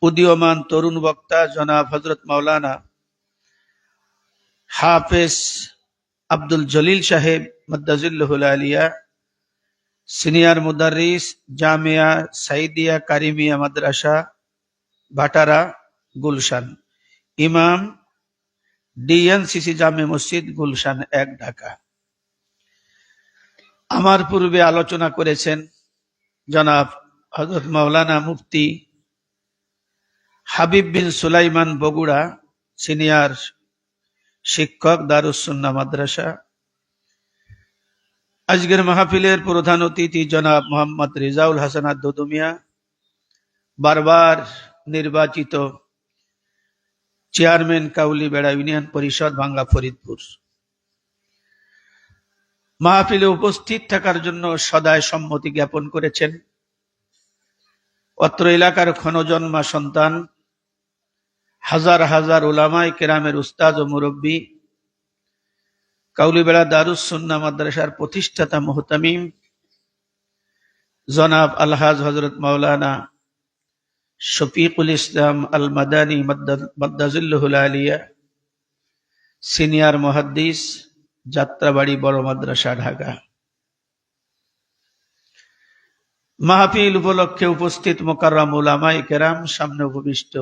উদীয়মান তরুণ বক্তা জনাব হযরত মাওলানা হাফেজ আব্দুল জলিল সাহেব মাদ্দাজিল্লাহুল আলিয়া, সিনিয়র মুদাররিস, জামিয়া সাইদিয়া কারিমিয়া মাদ্রাসা, ভাটারা, গুলশান, ইমাম, ডিএনসিসি জামে মসজিদ, গুলশান 1, ঢাকা। আমার পূর্বে আলোচনা করেছেন জনাব হযরত মাওলানা মুফতি হাবিব বিন সুলাইমান বগুড়া, সিনিয়র শিক্ষক, দারুস সুন্নাহ মাদ্রাসা। আজকের মাহফিলের প্রধান অতিথি জনাব মোহাম্মদ রেজাউল হাসান দুদুমিয়া, বারবার নির্বাচিত চেয়ারম্যান কাউলিবেড়া ইউনিয়ন পরিষদ, ভাঙ্গা, ফরিদপুর। মাহফিলে উপস্থিত থাকার জন্য সদায় সম্মতি জ্ঞাপন করেছেন অত্র এলাকার ক্ষণজন্মা সন্তান, হাজার হাজার উলামায়ে কেরামের উস্তাদ ও মুরব্বী, কাউলিবেড়া দারুস সুন্নাহ মাদ্রাসার প্রতিষ্ঠাতা মুহতামিম জনাব আলহাজ হযরত মাওলানা শফিকুল ইসলাম আল মাদানী মাদ্দাজিল্লাহুল আলিয়া, সিনিয়র মুহাদ্দিস, যাত্রাবাড়ি বড় মাদ্রাসা, ঢাকা। মাহফিল উপলক্ষে উপস্থিত মুকাররম উলামায়ে কেরাম, সামনে উপবিষ্ট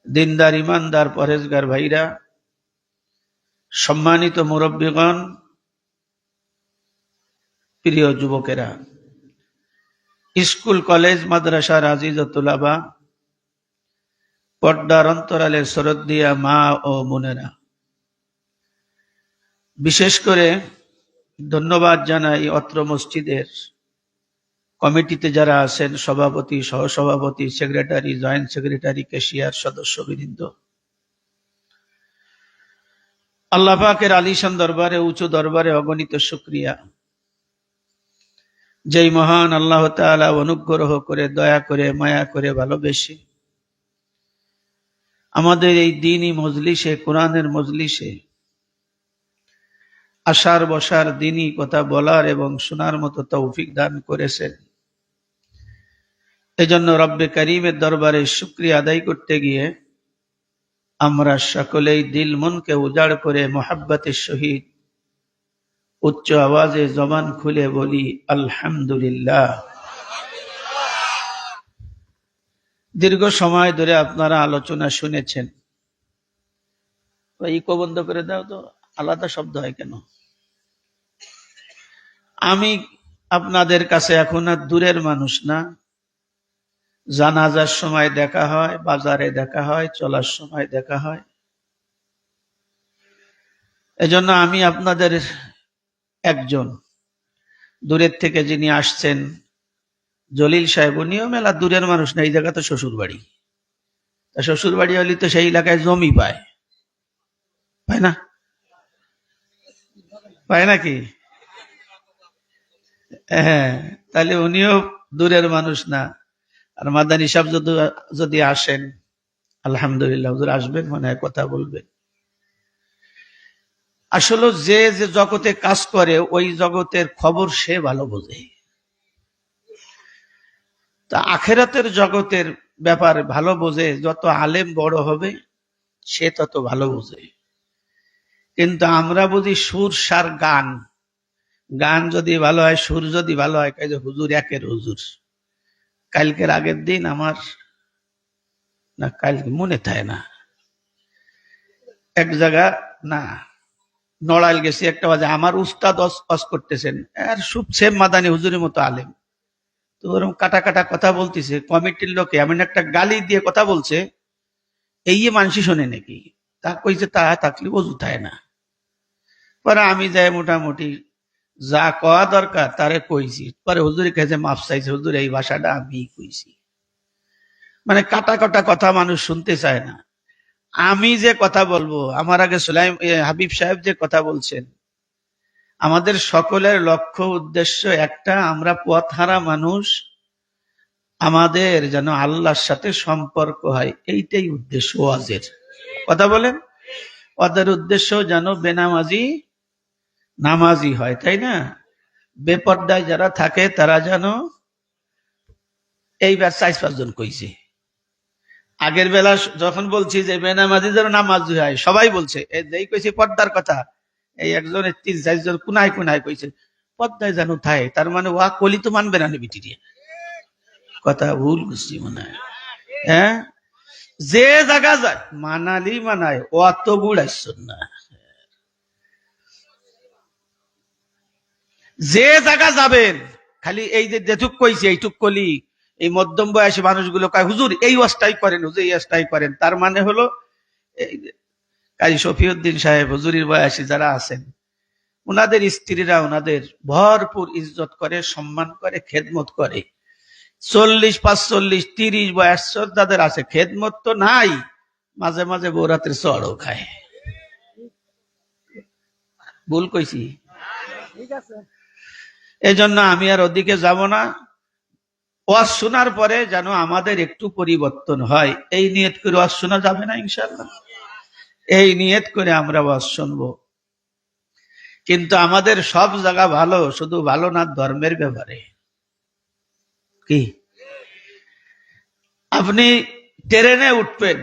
দিনদার, ইমানদার, পরহেজগার ভাইরা, সম্মানিত মুরব্বীগণ, প্রিয় যুবকেরা, স্কুল কলেজ মাদ্রাসার আজিজ ও তুলাবা, পর্দার অন্তরালের শ্রদ্ধেয়া মা ও বোনেরা, বিশেষ করে ধন্যবাদ জানাই অত্র মসজিদের কমিটিতে যারা আছেন, সভাপতি, সহসভাপতি, সেক্রেটারি, জয়েন্ট সেক্রেটারি, ক্যাশিয়ার, সদস্যবৃন্দ। আল্লাহ পাকের আলিশান দরবারে, উঁচু দরবারে অগণিত শুকরিয়া, যেই মহান আল্লাহ তাআলা অনুগ্রহ করে, দয়া করে, মায়া করে, ভালোবেসে আমাদের এই দ্বীনি মজলিসে, কোরআনের মজলিসে আসার বসার, দ্বীনি কথা বলার এবং শোনার মতো তৌফিক দান করেছেন। এজন্য রব্বে কারীমের দরবারে শুকরিয়া আদায় করতে গিয়ে আমরা সকলেই দিল মনকে উজাড় করে মোহাব্বতের সহিত উচ্চ আওয়াজে জবান খুলে বলি আলহামদুলিল্লাহ। দীর্ঘ সময় ধরে আপনারা আলোচনা শুনেছেন। ইকো বন্ধ করে দাও তো, আলাদা শব্দ হয় কেন? আমি আপনাদের কাছে এখন আর দূরের মানুষ না। জানাজার সময় দেখা হয়, বাজারে দেখা হয়, চলার সময় দেখা হয়। এজন্য আমি আপনাদের একজন। দূরের থেকে যিনি আসছেন জলিল সাহেব, উনিও মেলা দূরের মানুষ না, এই জায়গা তো শ্বশুর বাড়ি। শ্বশুর বাড়ি হলে তো সেই এলাকায় জমি পায়, পায় না? পায় নাকি? হ্যাঁ, তাহলে উনিও দূরের মানুষ না। আর মাদানী সাহেব যদি আসেন, আলহামদুলিল্লাহ, হুজুর আসবেন, মনে হয় কথা বলবেন। আসলে যে যে জগতে কাজ করে ওই জগতের খবর সে ভালো বোঝে। তা আখেরাতের জগতের ব্যাপার ভালো বোঝে যত আলেম বড় হবে সে তত ভালো বোঝে। কিন্তু আমরা বুঝি সুর সার গান, গান যদি ভালো হয়, সুর যদি ভালো হয়, কাজে হুজুর একের হুজুর। কালকের আগের দিন আমার না, কালকে মনে থাকে না, এক জায়গা না নড়াইল গেছি একটা বাজে, আমার উস্তাদ অস করতেছেন, আর সুপ সেম মাদানী হুজুরের মতো আলেম। তো ওরকম কাটা কাটা কথা বলতেছে, কমিটির লোকে এমন একটা গালি দিয়ে কথা বলছে, এই মানসি শোনে নাকি? তা কইছে তা থাকলে অজু থাকে না। পরে আমি যাই মোটামুটি যা কওয়া দরকার তারে কইছি। পরে হুজুরের কাছে মাফ চাইছে, হুজুর এই ভাষাটা আমি কইছি। মানে কাটা কাটা কথা মানুষ শুনতে চায় না। আমি যে কথা বলবো, আমার আগে হাবিব সাহেব যে কথা বলছেন, আমাদের সকলের লক্ষ্য উদ্দেশ্য একটা, আমরা পথহারা মানুষ, আমাদের যেন আল্লাহর সাথে সম্পর্ক হয়, এইটাই উদ্দেশ্য ওয়াজের। কথা বলেন, ওদের উদ্দেশ্য যেন বেনামাজি নামাজি হয়, তাই না? বেপর্দায় যারা থাকে তারা যেন, এইবার 4-5 জন কইছে, আগের বেলা যখন বলছি যে বেনামাজি যেন নামাজ হয়, সবাই বলছে এই কইছে পর্দার কথা, এই একজনের 3-4 জন কুনায় কুনায় কইছে পর্দায় যেন থাকে, তার মানে ওয়া কলি তো মানবে না বিটি দিয়ে। কথা ভুল বুঝছি মনে হয়। হ্যাঁ, যে জায়গা যায় মানালি মানায়, অত বুড়াইছ না। যে জায়গা যাবেন খালি এই যে যেটুক কইছে এইটুক কলি, এই মধ্যম বয়সী মানুষগুলো কয় হুজুর এই ওয়াজটাই করেন, হুজুর এই ওয়াজটাই করেন, তার মানে হলো এই যে কাজী শফিউদ্দিন সাহেব হুজুরির বয়সী যারা আছেন, ওনাদের স্ত্রীরা ওনাদের ভরপুর ইজ্জত করে, সম্মান করে, খেদমত করে। 40, 45, 30 বয়স যাদের আছে, খেদমত তো নাই, মাঝে মাঝে বৌরাতের চড়ও খায়। ভুল কইছি? এই জন্য আমি আর ওদিকে যাব না। ওয়াজ শোনার পরে যেন আমাদের একটু পরিবর্তন হয়, এই নিয়ত করে ওয়াজ শোনা যাবে না ইনশাআল্লাহ। এই নিয়ত করে আমরা ওয়াজ শুনবো। কিন্তু আমাদের সব জায়গা ভালো, শুধু ভালো না ধর্মের ব্যাপারে। কি আপনি ট্রেনে উঠবেন,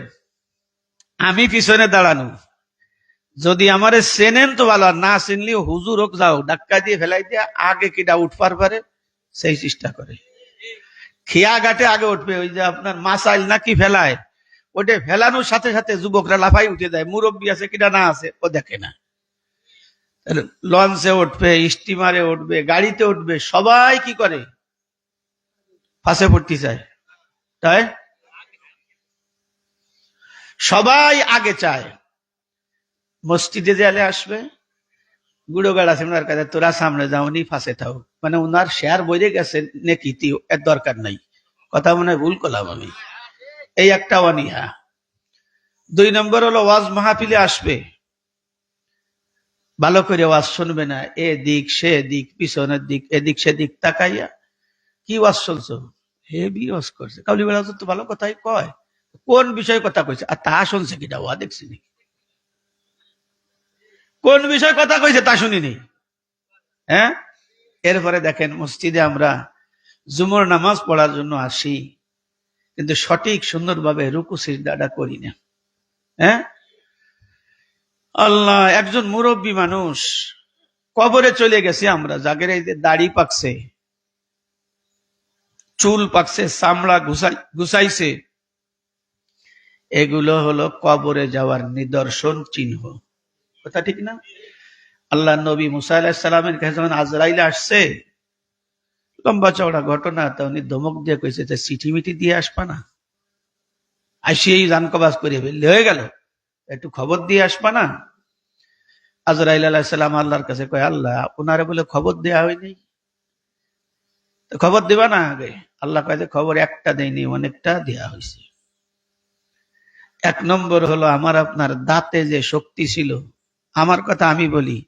আমি পিছনে দাঁড়ানো, যদি আমারে চেনেন তো ভালো, না চিনলেও হুজুর হোক যাও ধাক্কা দিয়ে ফেলাই দিয়ে আগে কিটা উঠবার পারে সেই চেষ্টা করে। খিয়া ঘাটে আগে উঠবে, ওই যে আপনার মাসাইল নাকি ফেলায়, ওটা ফেলানোর সাথে সাথে যুবকরা লাফাই উঠে যায়, মুরব্বী আছে কিটা না আছে ও দেখে না। লঞ্চে উঠবে, স্টিমারে উঠবে, গাড়িতে উঠবে, সবাই কি করে ফাঁসে পড়তে চায়, তাই সবাই আগে চায়। মসজিদে জেলে আসবে, গুড়ো গাড় আছে ওনার কাছে, তোরা সামনে যাও, উনি ফাঁসে থাও, মানে ওনার শেয়ার বইরে গেছে নেকিতি, এর দরকার নাই। কথা মনে হয় ভুল করলাম আমি? এই একটা অনীহা। 2 নম্বর হলো ওয়াজ মাহফিলে আসবে, ভালো করে ওয়াজ শুনবে না, এ দিক সে দিক, পিছনের দিক, এদিক সেদিক তাকাইয়া কি ওয়াজ শুনছো, হেভি ওয়াজ করছে, কাউলি বেলা তো ভালো কথাই কয়, কোন বিষয়ে কথা কইছে, আর তা শুনছে কিনা ওয়া দেখছি নি, কোন বিষয়ে কথা কইছে তা শুনিনি। হ্যাঁ, এরপরে দেখেন মসজিদে আমরা জুমার নামাজ পড়ার জন্য আসি, কিন্তু সঠিক সুন্দরভাবে রুকু সিজদাটা করি না। হ্যাঁ, আল্লাহ, একজন মুরব্বী মানুষ কবরে চলে গেছে, আমরা যাদের এই যে দাড়ি পাকছে, চুল পাকছে, চামড়া গুছাইছে, এগুলো হলো কবরে যাওয়ার নিদর্শন, চিহ্ন। কথা ঠিক না? আল্লাহ নবী মুসা আলাইহিস সালামের কাছে যখন আজরাইল আসছে, লম্বা চওড়া ঘটনা, তা উনি ধমক দিয়ে কইছে যে চিঠি মিঠি দিয়ে আসবা না, আসিয়েই জান কবাজ করে ফেললে হয়ে গেল, একটু খবর দিয়ে আসবা না। আজরাইল আলাইহিস সালাম আল্লাহর কাছে কয়, আল্লাহ ওনারে বলে খবর দেয়া হয়নি, খবর দিবা না আগে? আল্লাহ কয় যে খবর একটা দেয়নি, অনেকটা দেয়া হয়েছে। 1 নম্বর হলো আমার আপনার দাঁতে যে শক্তি ছিল, আমার কথা আমি বলি,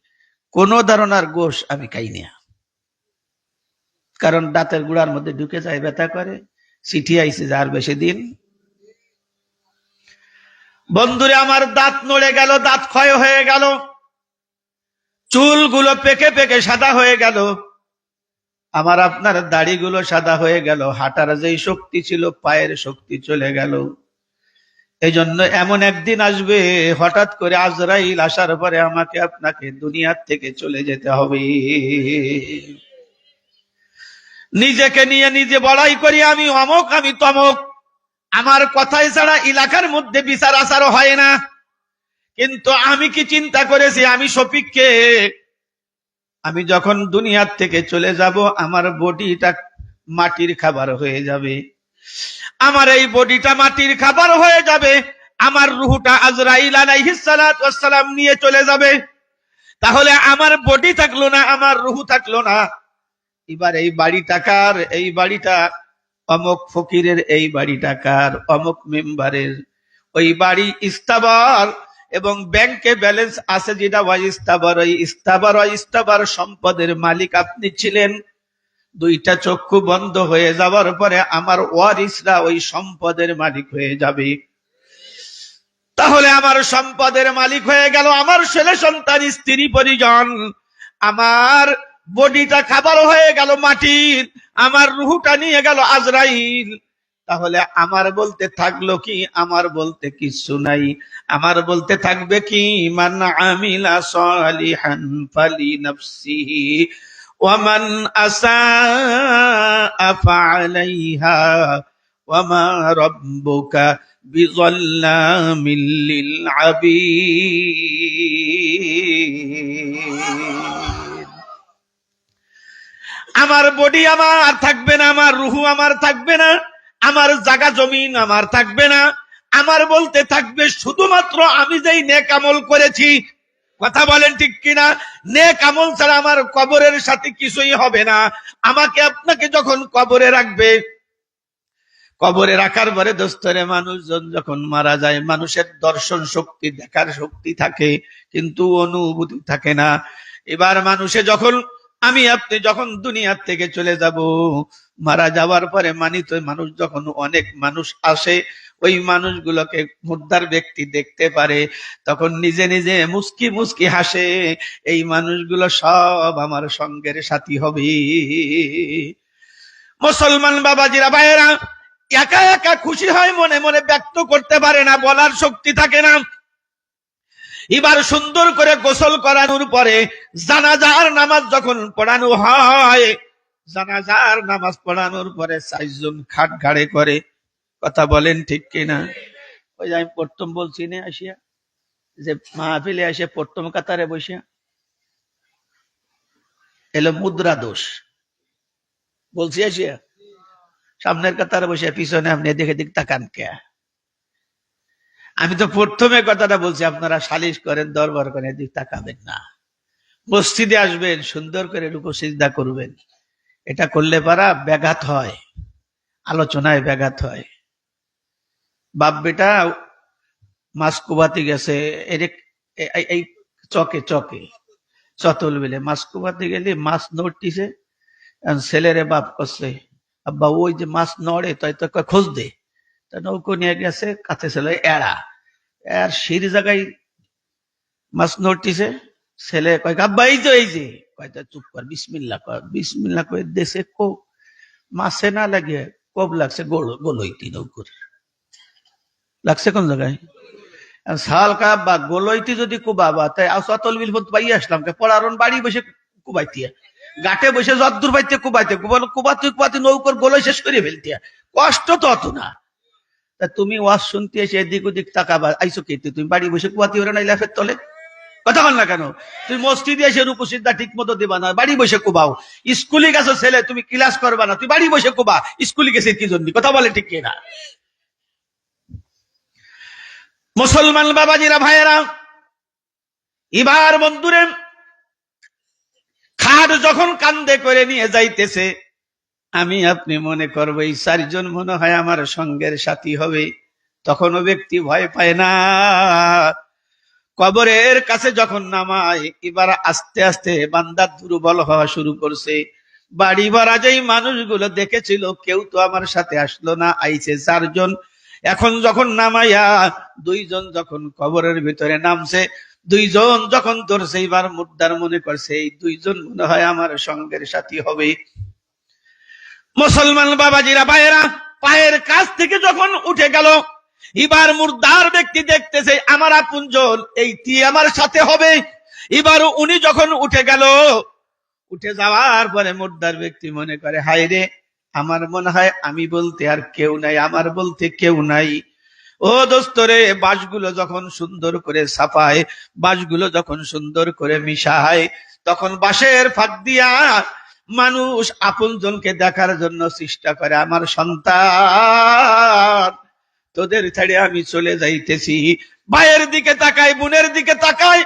কোন ধরনের গোশ আমি খাই না, কারণ দাঁতের গুড়ার মধ্যে ঢুকে যায়, ব্যথা করে। চিঠি আইছে যার বেশি দিন। বন্ধুরে আমার দাঁত নড়ে গেল, দাঁত ক্ষয় হয়ে গেল, চুলগুলো পেকে পেকে সাদা হয়ে গেল, আমার আপনার দাড়িগুলো সাদা হয়ে গেল, হাঁটার যেই শক্তি ছিল পায়ের শক্তি চলে গেল। এই জন্য এমন একদিন আসবে, হঠাৎ করে আজরাইল আসার পরে আমাকে আপনাকে দুনিয়ার থেকে চলে যেতে হবে। নিজেকে নিয়ে নিজে বড়াই করি, আমি অমক, আমি তমক, আমার কথাই ছাড়া এলাকার মধ্যে বিচার আচারও হয় না। কিন্তু আমি কি চিন্তা করেছি, আমি শফিককে আমি যখন দুনিয়ার থেকে চলে যাব, আমার বডিটা মাটির খাবার হয়ে যাবে, আমার এই বডিটা মাটির খাবার হয়ে যাবে, আমার রুহটা আজরাইল আলাইহিস সালাতু ওয়াস সালাম নিয়ে চলে যাবে। তাহলে আমার বডি থাকলো না, আমার রুহ থাকলো না। এবার এই বাড়িটা কার? এই বাড়িটা অমুক ফকিরের, এই বাড়িটা কার? অমুক মেম্বারের। ওই বাড়ি ইস্তাবার এবং ব্যাংকে ব্যালেন্স আছে যেটা ওই ইস্তাবার, ওই ইস্তাবার, ওই ইস্তাবার সম্পদের মালিক আপনি ছিলেন। 2টা চক্ষু বন্ধ হয়ে যাওয়ার পরে আমার ওয়ারিসরা ওই সম্পদের মালিক হয়ে যাবে। তাহলে আমার সম্পদের মালিক হয়ে গেল আমার ছেলে সন্তান, স্ত্রী পরিজন, আমার বডিটা খাবার হয়ে গেল মাটির, আমার রুহটা নিয়ে গেল আজরাইল। তাহলে আমার বলতে থাকলো কি? আমার বলতে কিছু নাই। আমার বলতে থাকবে কি? মান আমিলা সালিহান ফালিনাফসিহি ওয়া মান আসাআ ফাআলাইহা ওয়া মা রাব্বুকা বিযাল্লামিল লিল আবিদ। আমার বডি আমার থাকবে না, আমার রুহু আমার থাকবে না, আমার জায়গা জমিন আমার থাকবে না। আমার বলতে থাকবে শুধুমাত্র আমি যেই নেক আমল করেছি। কথা বলেন ঠিক কিনা? নেক আমল ছাড়া আমার কবরের সাথে কিছুই হবে না। আমাকে আপনাকে যখন কবরে রাখবে, কবরে রাখার পরে দোস্তরে মানুষজন যখন মারা যায়, মানুষের দর্শন শক্তি, দেখার শক্তি থাকে কিন্তু অনুভূতি থাকে না। এবার মানুষে যখন, আমি আপনি যখন দুনিয়ার থেকে চলে যাব, মারা যাওয়ার পরে মানিত মানুষ যখন, অনেক মানুষ আসে, ওই মানুষগুলোকে মুর্দার ব্যক্তি দেখতে পারে, তখন নিজে নিজে মুস্কি মুস্কি হাসে, এই মানুষগুলো সব আমার সঙ্গের সাথী হবে। মুসলমান বাবাজিরা ভাইয়েরা, একা একা খুশি হয়, মনে মনে ব্যক্ত করতে পারে না, বলার শক্তি থাকে না। এবার সুন্দর করে গোসল করানোর পরে জানাজার নামাজ যখন পড়ানো হয়, জানাজার নামাজ পড়ানোর পরে 4 জন খাট ঘাড়ে করে। কথা বলেন ঠিক কিনা? ওই যে আমি প্রথম বলছি না আসিয়া, যে মাহফিলে এসে প্রথম কাতারে বসিয়া এলো মুদ্রা দোষ বলছি, আসিয়া সামনের কাতারে বসে পিছনে আপনি দেখে দিক তাকান কে? আমি তো প্রথমে কথাটা বলছি, আপনারা সালিশ করেন, দরবার করেন, এদিক তাকাবেন না। মসজিদে আসবেন, সুন্দর করে রুকু সিজদা করবেন। এটা করলে পারা ব্যাঘাত হয়, আলোচনায় ব্যাঘাত হয়। বাপ বেটা মাছ কুবাতে গেছে, এই চকে চকে চতল বিলে মাছ কুবাতে গেলে মাছ নড়তিছে, ছেলেরে বাপ করছে, আব্বা ওই যে মাছ নড়ে, তাই তো খোঁজ দে। তা নৌকো নিয়ে গেছে, কাছে ছিল এড়া, আর সির জায়গায় মাছ নড়তিছে। ছেলে কয় আব্বা এই যে, এই যে, কয়টা চুপ কর, বিসমিল্লাহ কর। বিসমিল্লাহ করে দেশে কোপ, মাছে না লাগে কোপ লাগছে গোলইতি নৌকর লাগছে কোন জায়গায়? সাল কাব্বা গোলইতি যদি কুবাবা, তাই আসল বিল পাই আসলাম পড়ারন বাড়ি বসে কুবাইতিয়া, গাটে বসে যদ্দূর পাইতে কুবাইতে কুবাতে কুবাতে নৌকর গোলই শেষ করে ফেলতিয়া। কষ্ট তো অত না। তা তুমি ওয়াজ শুনতে এসে এদিক ওদিক তাকাবা, আইসো কে? তুমি বাড়ি বসে কুবাতি ওরা নাই লাফের তলে? কথা বল না কেন? তুমি মসজিদে এসে রুকু সিজদা ঠিক মতো দিবা না, বাড়ি বসে কুবাও। স্কুলে গেছো ছেলে, তুমি ক্লাস করবা না, তুই বাড়ি বসে কুবা। স্কুলে গেছে কি জন্য? কথা বলে ঠিক কিনা? মুসলমান বাবাজিরা ভাইয়েরা, এবার বন্ধুরে খাট যখন কান্দে করে নিয়ে যাইতেছে, আমি আপনি মনে করবো এই 4 জন মনে হয় আমার সঙ্গের সাথী হবে। তখনও ব্যক্তি ভয় পায় না। কবরের কাছে যখন নামায়, এবার আস্তে আস্তে বান্দা দুর্বল হওয়া শুরু করছে। বাড়ি ভরা যেই মানুষগুলো দেখেছিল, কেউ তো আমার সাথে আসলো না, আইছে 4 জন। এখন যখন নামাইয়া 2 জন যখন কবরের ভিতরে নামছে, 2 জন যখন ধরছে, এবার মুর্দার মনে করছে এই 2 জন মনে হয় আমার সঙ্গের সাথী হবে। মুসলমান বাবাজিরা ভাইয়েরা, পায়ের কাছ থেকে যখন উঠে গেল, এবার মুর্দার ব্যক্তি দেখতেছে আমার আপনজন, এইটি আমার সাথে হবে। এবার উনি যখন উঠে গেল, উঠে যাওয়ার পরে মুর্দার ব্যক্তি মনে করে হায় রে, আমার মনে হয় আমি বলতে আর কেউ নাই, আমার বলতে কেউ নাই। ও দোস্তরে, বাঁশগুলো যখন সুন্দর করে ছাপায়, বাঁশগুলো যখন সুন্দর করে মিশায়, তখন বাঁশের ফাঁক দিয়া মানুষ আপনজনকে দেখার জন্য চেষ্টা করে। আমার সন্তান, তোদের ছেড়ে আমি চলে যাইতেছি। ভাইয়ের দিকে তাকায়, বোনের দিকে তাকায়,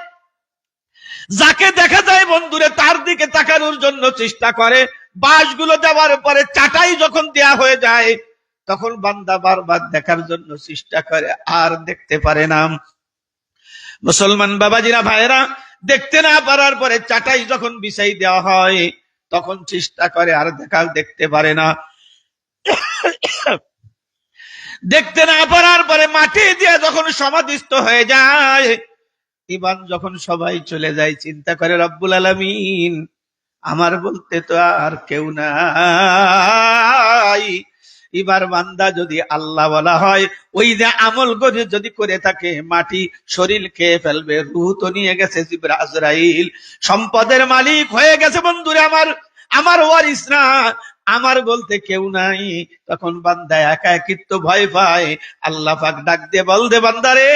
যাকে দেখা যায় বন্ধুরে তার দিকে তাকানোর জন্য চেষ্টা করে। বাঁশগুলো দেওয়ার পরে চাটাই যখন দেয়া হয়ে যায়, তখন বান্দা বারবার দেখার জন্য চেষ্টা করে, আর দেখতে পারে না। মুসলমান বাবাজিরা ভাইয়েরা, দেখতে না পারার পরে চাটাই যখন বিছাই দেওয়া হয়, তখন চেষ্টা করে, আর দেখতে পারে না। দেখতে না পারার পরে মাটি দিয়ে যখন সমাধিস্থ হয়ে যায়, এবার যখন সবাই চলে যায়, চিন্তা করে রব্বুল আলামিন, আমার বলতে তো আর কেউ নাই। এবার বান্দা যদি আল্লাহ বলা হয়, ওই যে আমল করে যদি করে থাকে, মাটি শরীর খেয়ে ফেলবে, রূহ তো নিয়ে গেছে আজরাইল, সম্পদের মালিক হয়ে গেছে বন্ধুরে আমার ওয়ারিস না, আমার বলতে কেউ নাই। তখন বান্দা একা একিত্ব ভয় পায়। আল্লাহ পাক ডাক দিয়ে বলতে বান্দারে,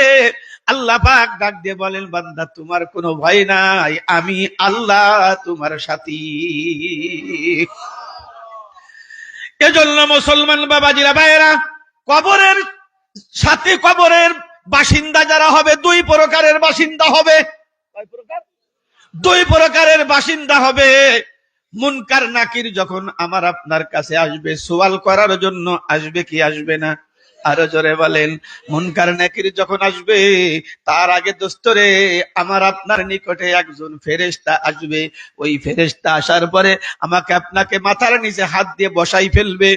আল্লাহ পাক ডাক দিয়ে বলেন, বান্দা তোমার কোনো ভয় নাই, আমি আল্লাহ তোমার সাথী। এজন্য মুসলমান বাবাজিরা ভাইয়েরা, কবরের সাথে কবরের বাসিন্দা যারা হবে, দুই প্রকারের বাসিন্দা হবে। দুই প্রকারের বাসিন্দা হবে। মুনকার নাকির যখন আমার আপনার কাছে আসবে, সওয়াল করার জন্য আসবে কি আসবে না? আরো জোরে বলেন। মুনকার নাকির যখন আসবে, তার আগে দোস্তরে আমার আপনার নিকটে একজন ফেরেশতা আসবে। ওই ফেরেশতা আসার পরে আমাকে আপনাকে মাথার নিচে হাত দিয়ে বসাই ফেলবে।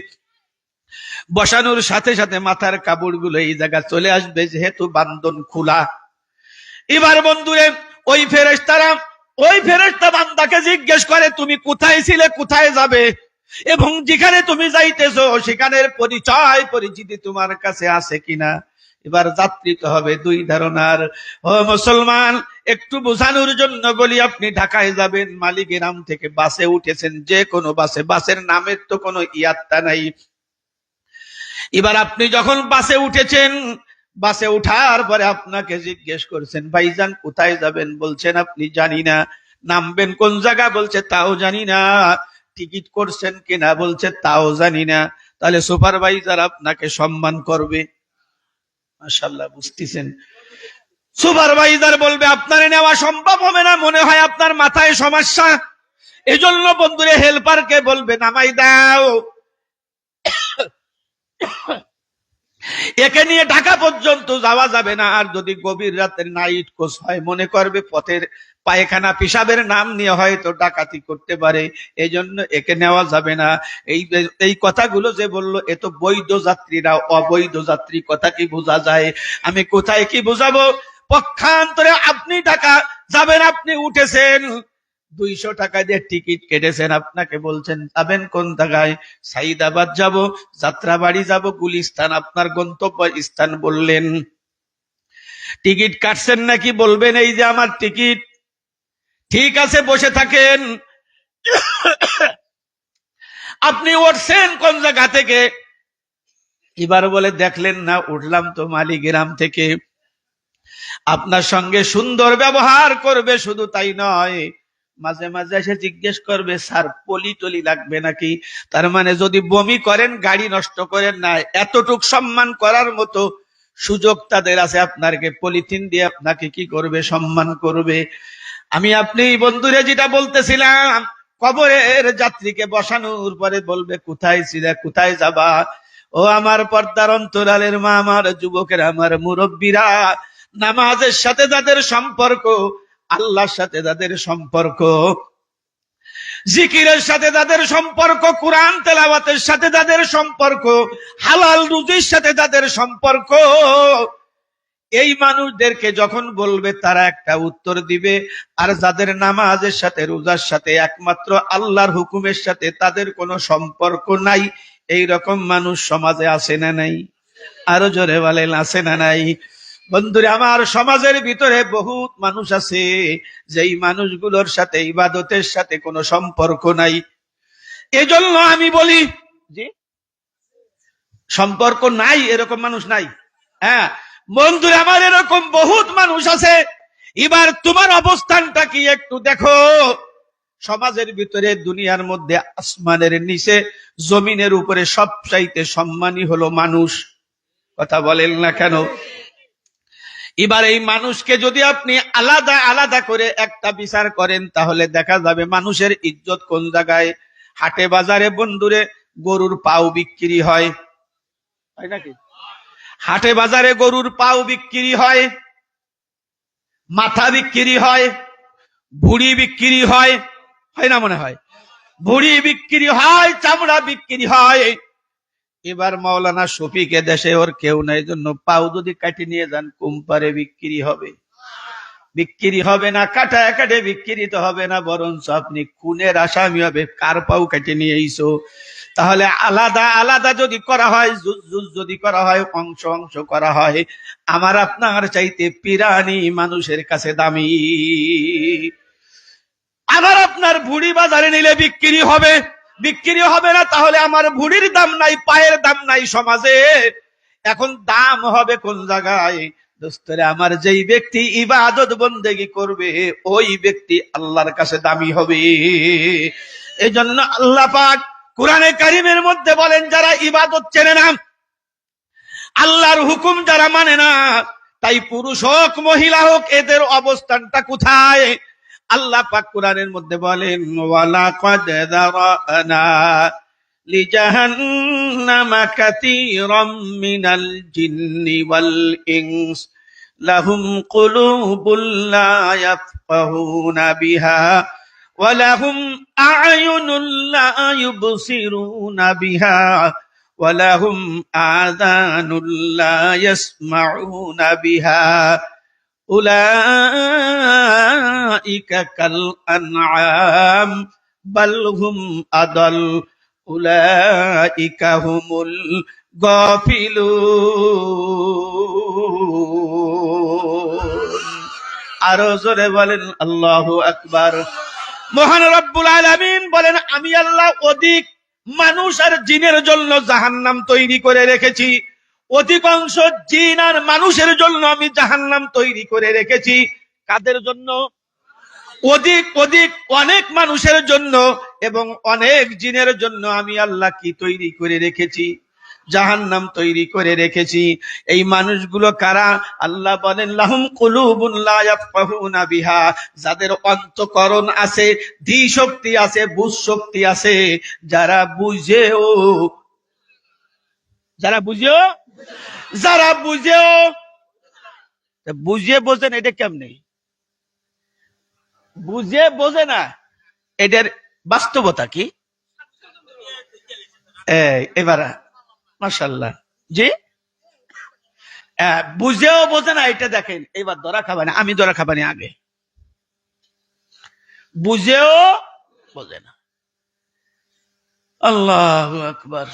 বসানোর সাথে সাথে মাথার কাপড় গুলো এই জায়গা চলে আসবে, যেহেতু বান্ধন খোলা। এবার বন্ধুরে ওই ফেরেশতা বান্দাকে জিজ্ঞেস করে, তুমি কোথায় ছিলে, কোথায় যাবে, এবং যেখানে তুমি যাইতেছো সেখানের পরিচয় পরিচিতি তোমার কাছে আছে কিনা। এবার যাত্রী তো হবে দুই ধরনের। ও মুসলমান, একটু বোঝানোর জন্য বলি, আপনি ঢাকায় যাবেন, মালিগ্রাম থেকে বাসে উঠেছেন, যে কোনো বাসে, বাসের নামের তো কোনো ইয়াত্তা নাই। এবার আপনি যখন বাসে উঠেছেন, বাসে উঠার পরে আপনাকে জিজ্ঞেস করছেন, ভাইজান কোথায় যাবেন, বলছেন আপনি জানি না। নামবেন কোন জায়গা, বলছে তাও জানি না। টিকিট করছেন কিনা, বলছে তাও জানি না। তাহলে সুপারভাইজার আপনাকে সম্মান করবে? মাশাআল্লাহ, বুঝতেছেন? সুপারভাইজার বলবে আপনার নেওয়া সম্ভব হবে না, মনে হয় আপনার মাথায় সমস্যা। এজন্য বন্ধুরে হেল্পারকে বলবে নামাই দাও। একে নিয়ে ঢাকা পর্যন্ত যাওয়া যাবে না। আর যদি গভীর রাতের নাইট কোচ হয়, মনে করবে পথের পায়খানা পিসাবের নাম নিয়ে হয়তো ডাকাতি করতে পারে, এই জন্য একে নেওয়া যাবে না। এই কথাগুলো যে বললো, এ তো বৈধ যাত্রীরা, অবৈধ যাত্রী কথা কি বোঝা যায়? আমি কোথায় কি বোঝাবো? পক্ষান্তরে আপনি ঢাকা যাবেন, আপনি উঠেছেন, 200 টাকা দিয়ে টিকিট কেটেছেন, আপনাকে বলছেন যাবেন কোন জায়গায়, সাইদাবাদ যাব, যাত্রাবাড়ি যাব, গুলিস্তান আপনার গন্তব্য স্থান। বললেন টিকিট কাটছেন নাকি, বলবেন এই যে আমার টিকিট। ঠিক আছে, বসে থাকেন। আপনি উঠছেন কোন জায়গা থেকে? এবার বলে দেখলেন না, উঠলাম তো মালিগ্রাম থেকে। আপনার সঙ্গে সুন্দর ব্যবহার করবে, শুধু তাই নয়, মাঝে মাঝে এসে জিজ্ঞেস করবে, স্যার পলি টলি লাগবে নাকি? তার মানে যদি বমি করেন, গাড়ি নষ্ট করেন না, এতটুক সম্মান করার মতো সুযোগ তাদের আছে। আপনাকে পলিথিন দিয়ে আপনাকে কি করবে? সম্মান করবে। আমি আপনি বন্ধুরে যেটা বলতেছিলাম, কবরের যাত্রীকে বসানোর পরে বলবে কোথায় ছিলে, কোথায় যাবা? ও আমার পর্দার অন্তরালের মা, আমার যুবকের, আমার মুরব্বীরা, নামাজের সাথে যাদের সম্পর্ক, আল্লাহর সাথে যাদের সম্পর্ক, জিকিরের সাথে যাদের সম্পর্ক, কোরআন তেলাওয়াতের সাথে যাদের সম্পর্ক, হালাল রুজির সাথে যাদের সম্পর্ক, এই মানুষদেরকে যখন বলবে তারা একটা উত্তর দিবে। আর যাদের নামাজের সাথে, রোজার সাথে, একমাত্র আল্লাহর হুকুমের সাথে তাদের কোনো সম্পর্ক নাই, এই রকম মানুষ সমাজে আছে না নাই? আরো জোরে বলেন, আছে না নাই? বন্ধুরা আমার, সমাজের ভিতরে বহুত মানুষ আছে যেই মানুষগুলোর সাথে ইবাদতের সাথে কোনো সম্পর্ক নাই। এজন্য আমি বলি যে সম্পর্ক নাই, এরকম মানুষ নাই। হ্যাঁ বন্ধুরা আমার, এরকম বহুত মানুষ আছে। এবার তোমার অবস্থানটা কি একটু দেখো। সমাজের ভিতরে, দুনিয়ার মধ্যে, আসমানের নিচে, জমিনের উপরে সবচাইতে সম্মানী হলো মানুষ। কথা বলেন না কেন? এবার এই মানুষকে যদি আপনি আলাদা আলাদা করে একটা বিচার করেন, তাহলে দেখা যাবে মানুষের ইজ্জত কোন জায়গায়। হাটে বাজারে বন্ধুরে গরুর পাও বিক্রি হয়, হয় নাকি? হাটে বাজারে গরুর পাও বিক্রি হয়, মাথা বিক্রি হয়, ভুড়ি বিক্রি হয়, হয় না? মনে হয় ভুড়ি বিক্রি হয়, চামড়া বিক্রি হয়। এবার মাওলানা শফিকে দেশে ওর কেউ নাই, জন্য পাও যদি কাটি নিয়ে যান, কুম্পারে বিক্রি হবে। বিক্রি হবে না, কাটা কাটে বিক্রি তো হবে না, বরঞ্চ আপনি খুনের আসামি হবে। কার পাও কেটে নিয়ে এসো। তাহলে আলাদা আলাদা যদি করা হয়, জুজ জুজ যদি করা হয়, অংশ অংশ করা হয়, আমার আপনার চাইতে পিরানি মানুষের কাছে দামি। আমার আপনার ভুড়ি বাজারে নিলে বিক্রি হবে, বিক্রি হবে না, তাহলে আমার ভুড়ির দাম নাই, পায়ের দাম নাই সমাজে। এখন দাম হবে কোন জায়গায়? দোস্তরে আমার, যেই ব্যক্তি ইবাদত বন্দেগী করবে ওই ব্যক্তি আল্লাহর কাছে দামি হবে। এই জন্য আল্লাহ পাক কোরআনে কারিমের মধ্যে বলেন, যারা ইবাদত চেনে না, আল্লাহর হুকুম যারা মানে না, তাই পুরুষ হোক মহিলা হোক, এদের অবস্থানটা কোথায়? আল্লাহ পাক কোরআনের মধ্যে বলেন, ওয়ালাকাদ যারানা লিজাহান্নামা কাসীরাম মিনাল জিন্নি ওয়াল ইনস লাহুম কুলুবুন লা ইয়াফকাহুনা বিহা ওয়া লাহুম আ'য়ুনুন লা ইউবসিরুনা বিহা ওয়া লাহুম আযানুন লা ইয়াসমাউনা বিহা উলাইকা কাল আনআম বাল হুম আদাল উলাইকা হুমুল গাফিলুন। আরো জোরে বলেন আল্লাহু আকবার। মহান রব্বুল আলামিন বলেন, আমি আল্লাহ অধিক মানুষ আর জিনের জন্য জাহান্নাম তৈরি করে রেখেছি। অধিকাংশ জিন আর মানুষের জন্য আমি জাহান্নাম তৈরি করে রেখেছি। কাদের জন্য? অনেক মানুষের জন্য এবং অনেক জিনের জন্য আমি আল্লাহ কি তৈরি করে রেখেছি? জাহান্নাম তৈরি করে রেখেছি। এই মানুষগুলো কারা? আল্লাহ বলেন, লাহুম কুলুবুন লা ইয়াফকাহুনা বিহা, যাদের অন্তঃকরণ আছে, ধী শক্তি আছে, বুঝ শক্তি আছে, যারা বুঝেও বুঝে বোঝেন। এটা কেমনে বুঝে বোঝে না? এটার বাস্তবতা কি? এবার মাশাআল্লাহ, জি, বুঝেও বোঝে না। এটা দেখেন, এবার ধরা খাবানি, আমি ধরা খাবানি, আগে বুঝেও বোঝে না। আল্লাহু আকবার।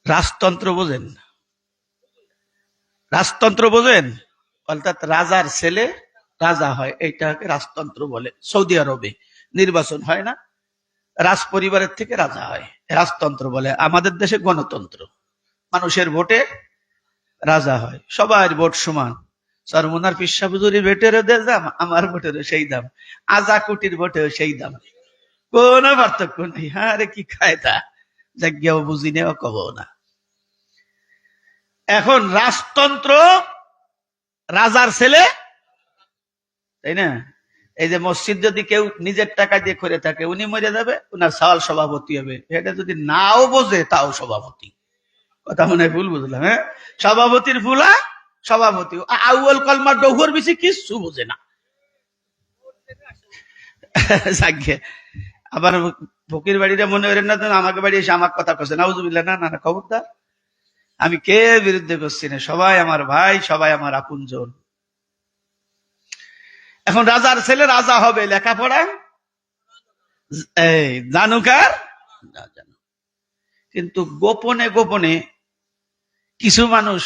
রাজতন্ত্র বোঝেন? রাজতন্ত্র বোঝেন? অর্থাৎ রাজার ছেলে রাজা হয়, এইটাকে রাজতন্ত্র বলে। সৌদি আরবে নির্বাচন হয় না, রাজ পরিবারের থেকে রাজা হয়, রাজতন্ত্র বলে। আমাদের দেশে গণতন্ত্র, মানুষের ভোটে রাজা হয়, সবার ভোট সমান। সরমুনার পিসা হুজুরির ভোটেরও দাম, আমার ভোটেরও সেই দাম, আজা কুটির ভোটেও সেই দাম, কোন পার্থক্য নেই। হ্যাঁ রে, কি কায়দা, জায়গাও বুঝি নেওয়া কব না। এখন রাজতন্ত্র, রাজার ছেলে, তাই না? এই যে মসজিদ যদি কেউ নিজের টাকা দিয়ে করে থাকে, উনি মরে যাবে, উনার সাওয়াল সভাপতি হবে। এটা যদি নাও বোঝে তাও সভাপতি। কথা মনে হয় ভুল বুঝলাম? হ্যাঁ, সভাপতির ফুলা সভাপতি। আউয়াল কলমার ডৌহর বেশি কিচ্ছু বোঝে না। আবার ফকির বাড়িটা মনে করেন না, আমাকে বাড়ি এসে আমার কথা করছে, নাউজুবিল্লাহ। না না না, খবরদার। আমি কে বিরুদ্ধে করছি না, সবাই আমার ভাই, সবাই আমার আপনজন। এখন রাজার ছেলে রাজা হবে, লেখাপড়া জানুকার না জানু। কিন্তু গোপনে গোপনে কিছু মানুষ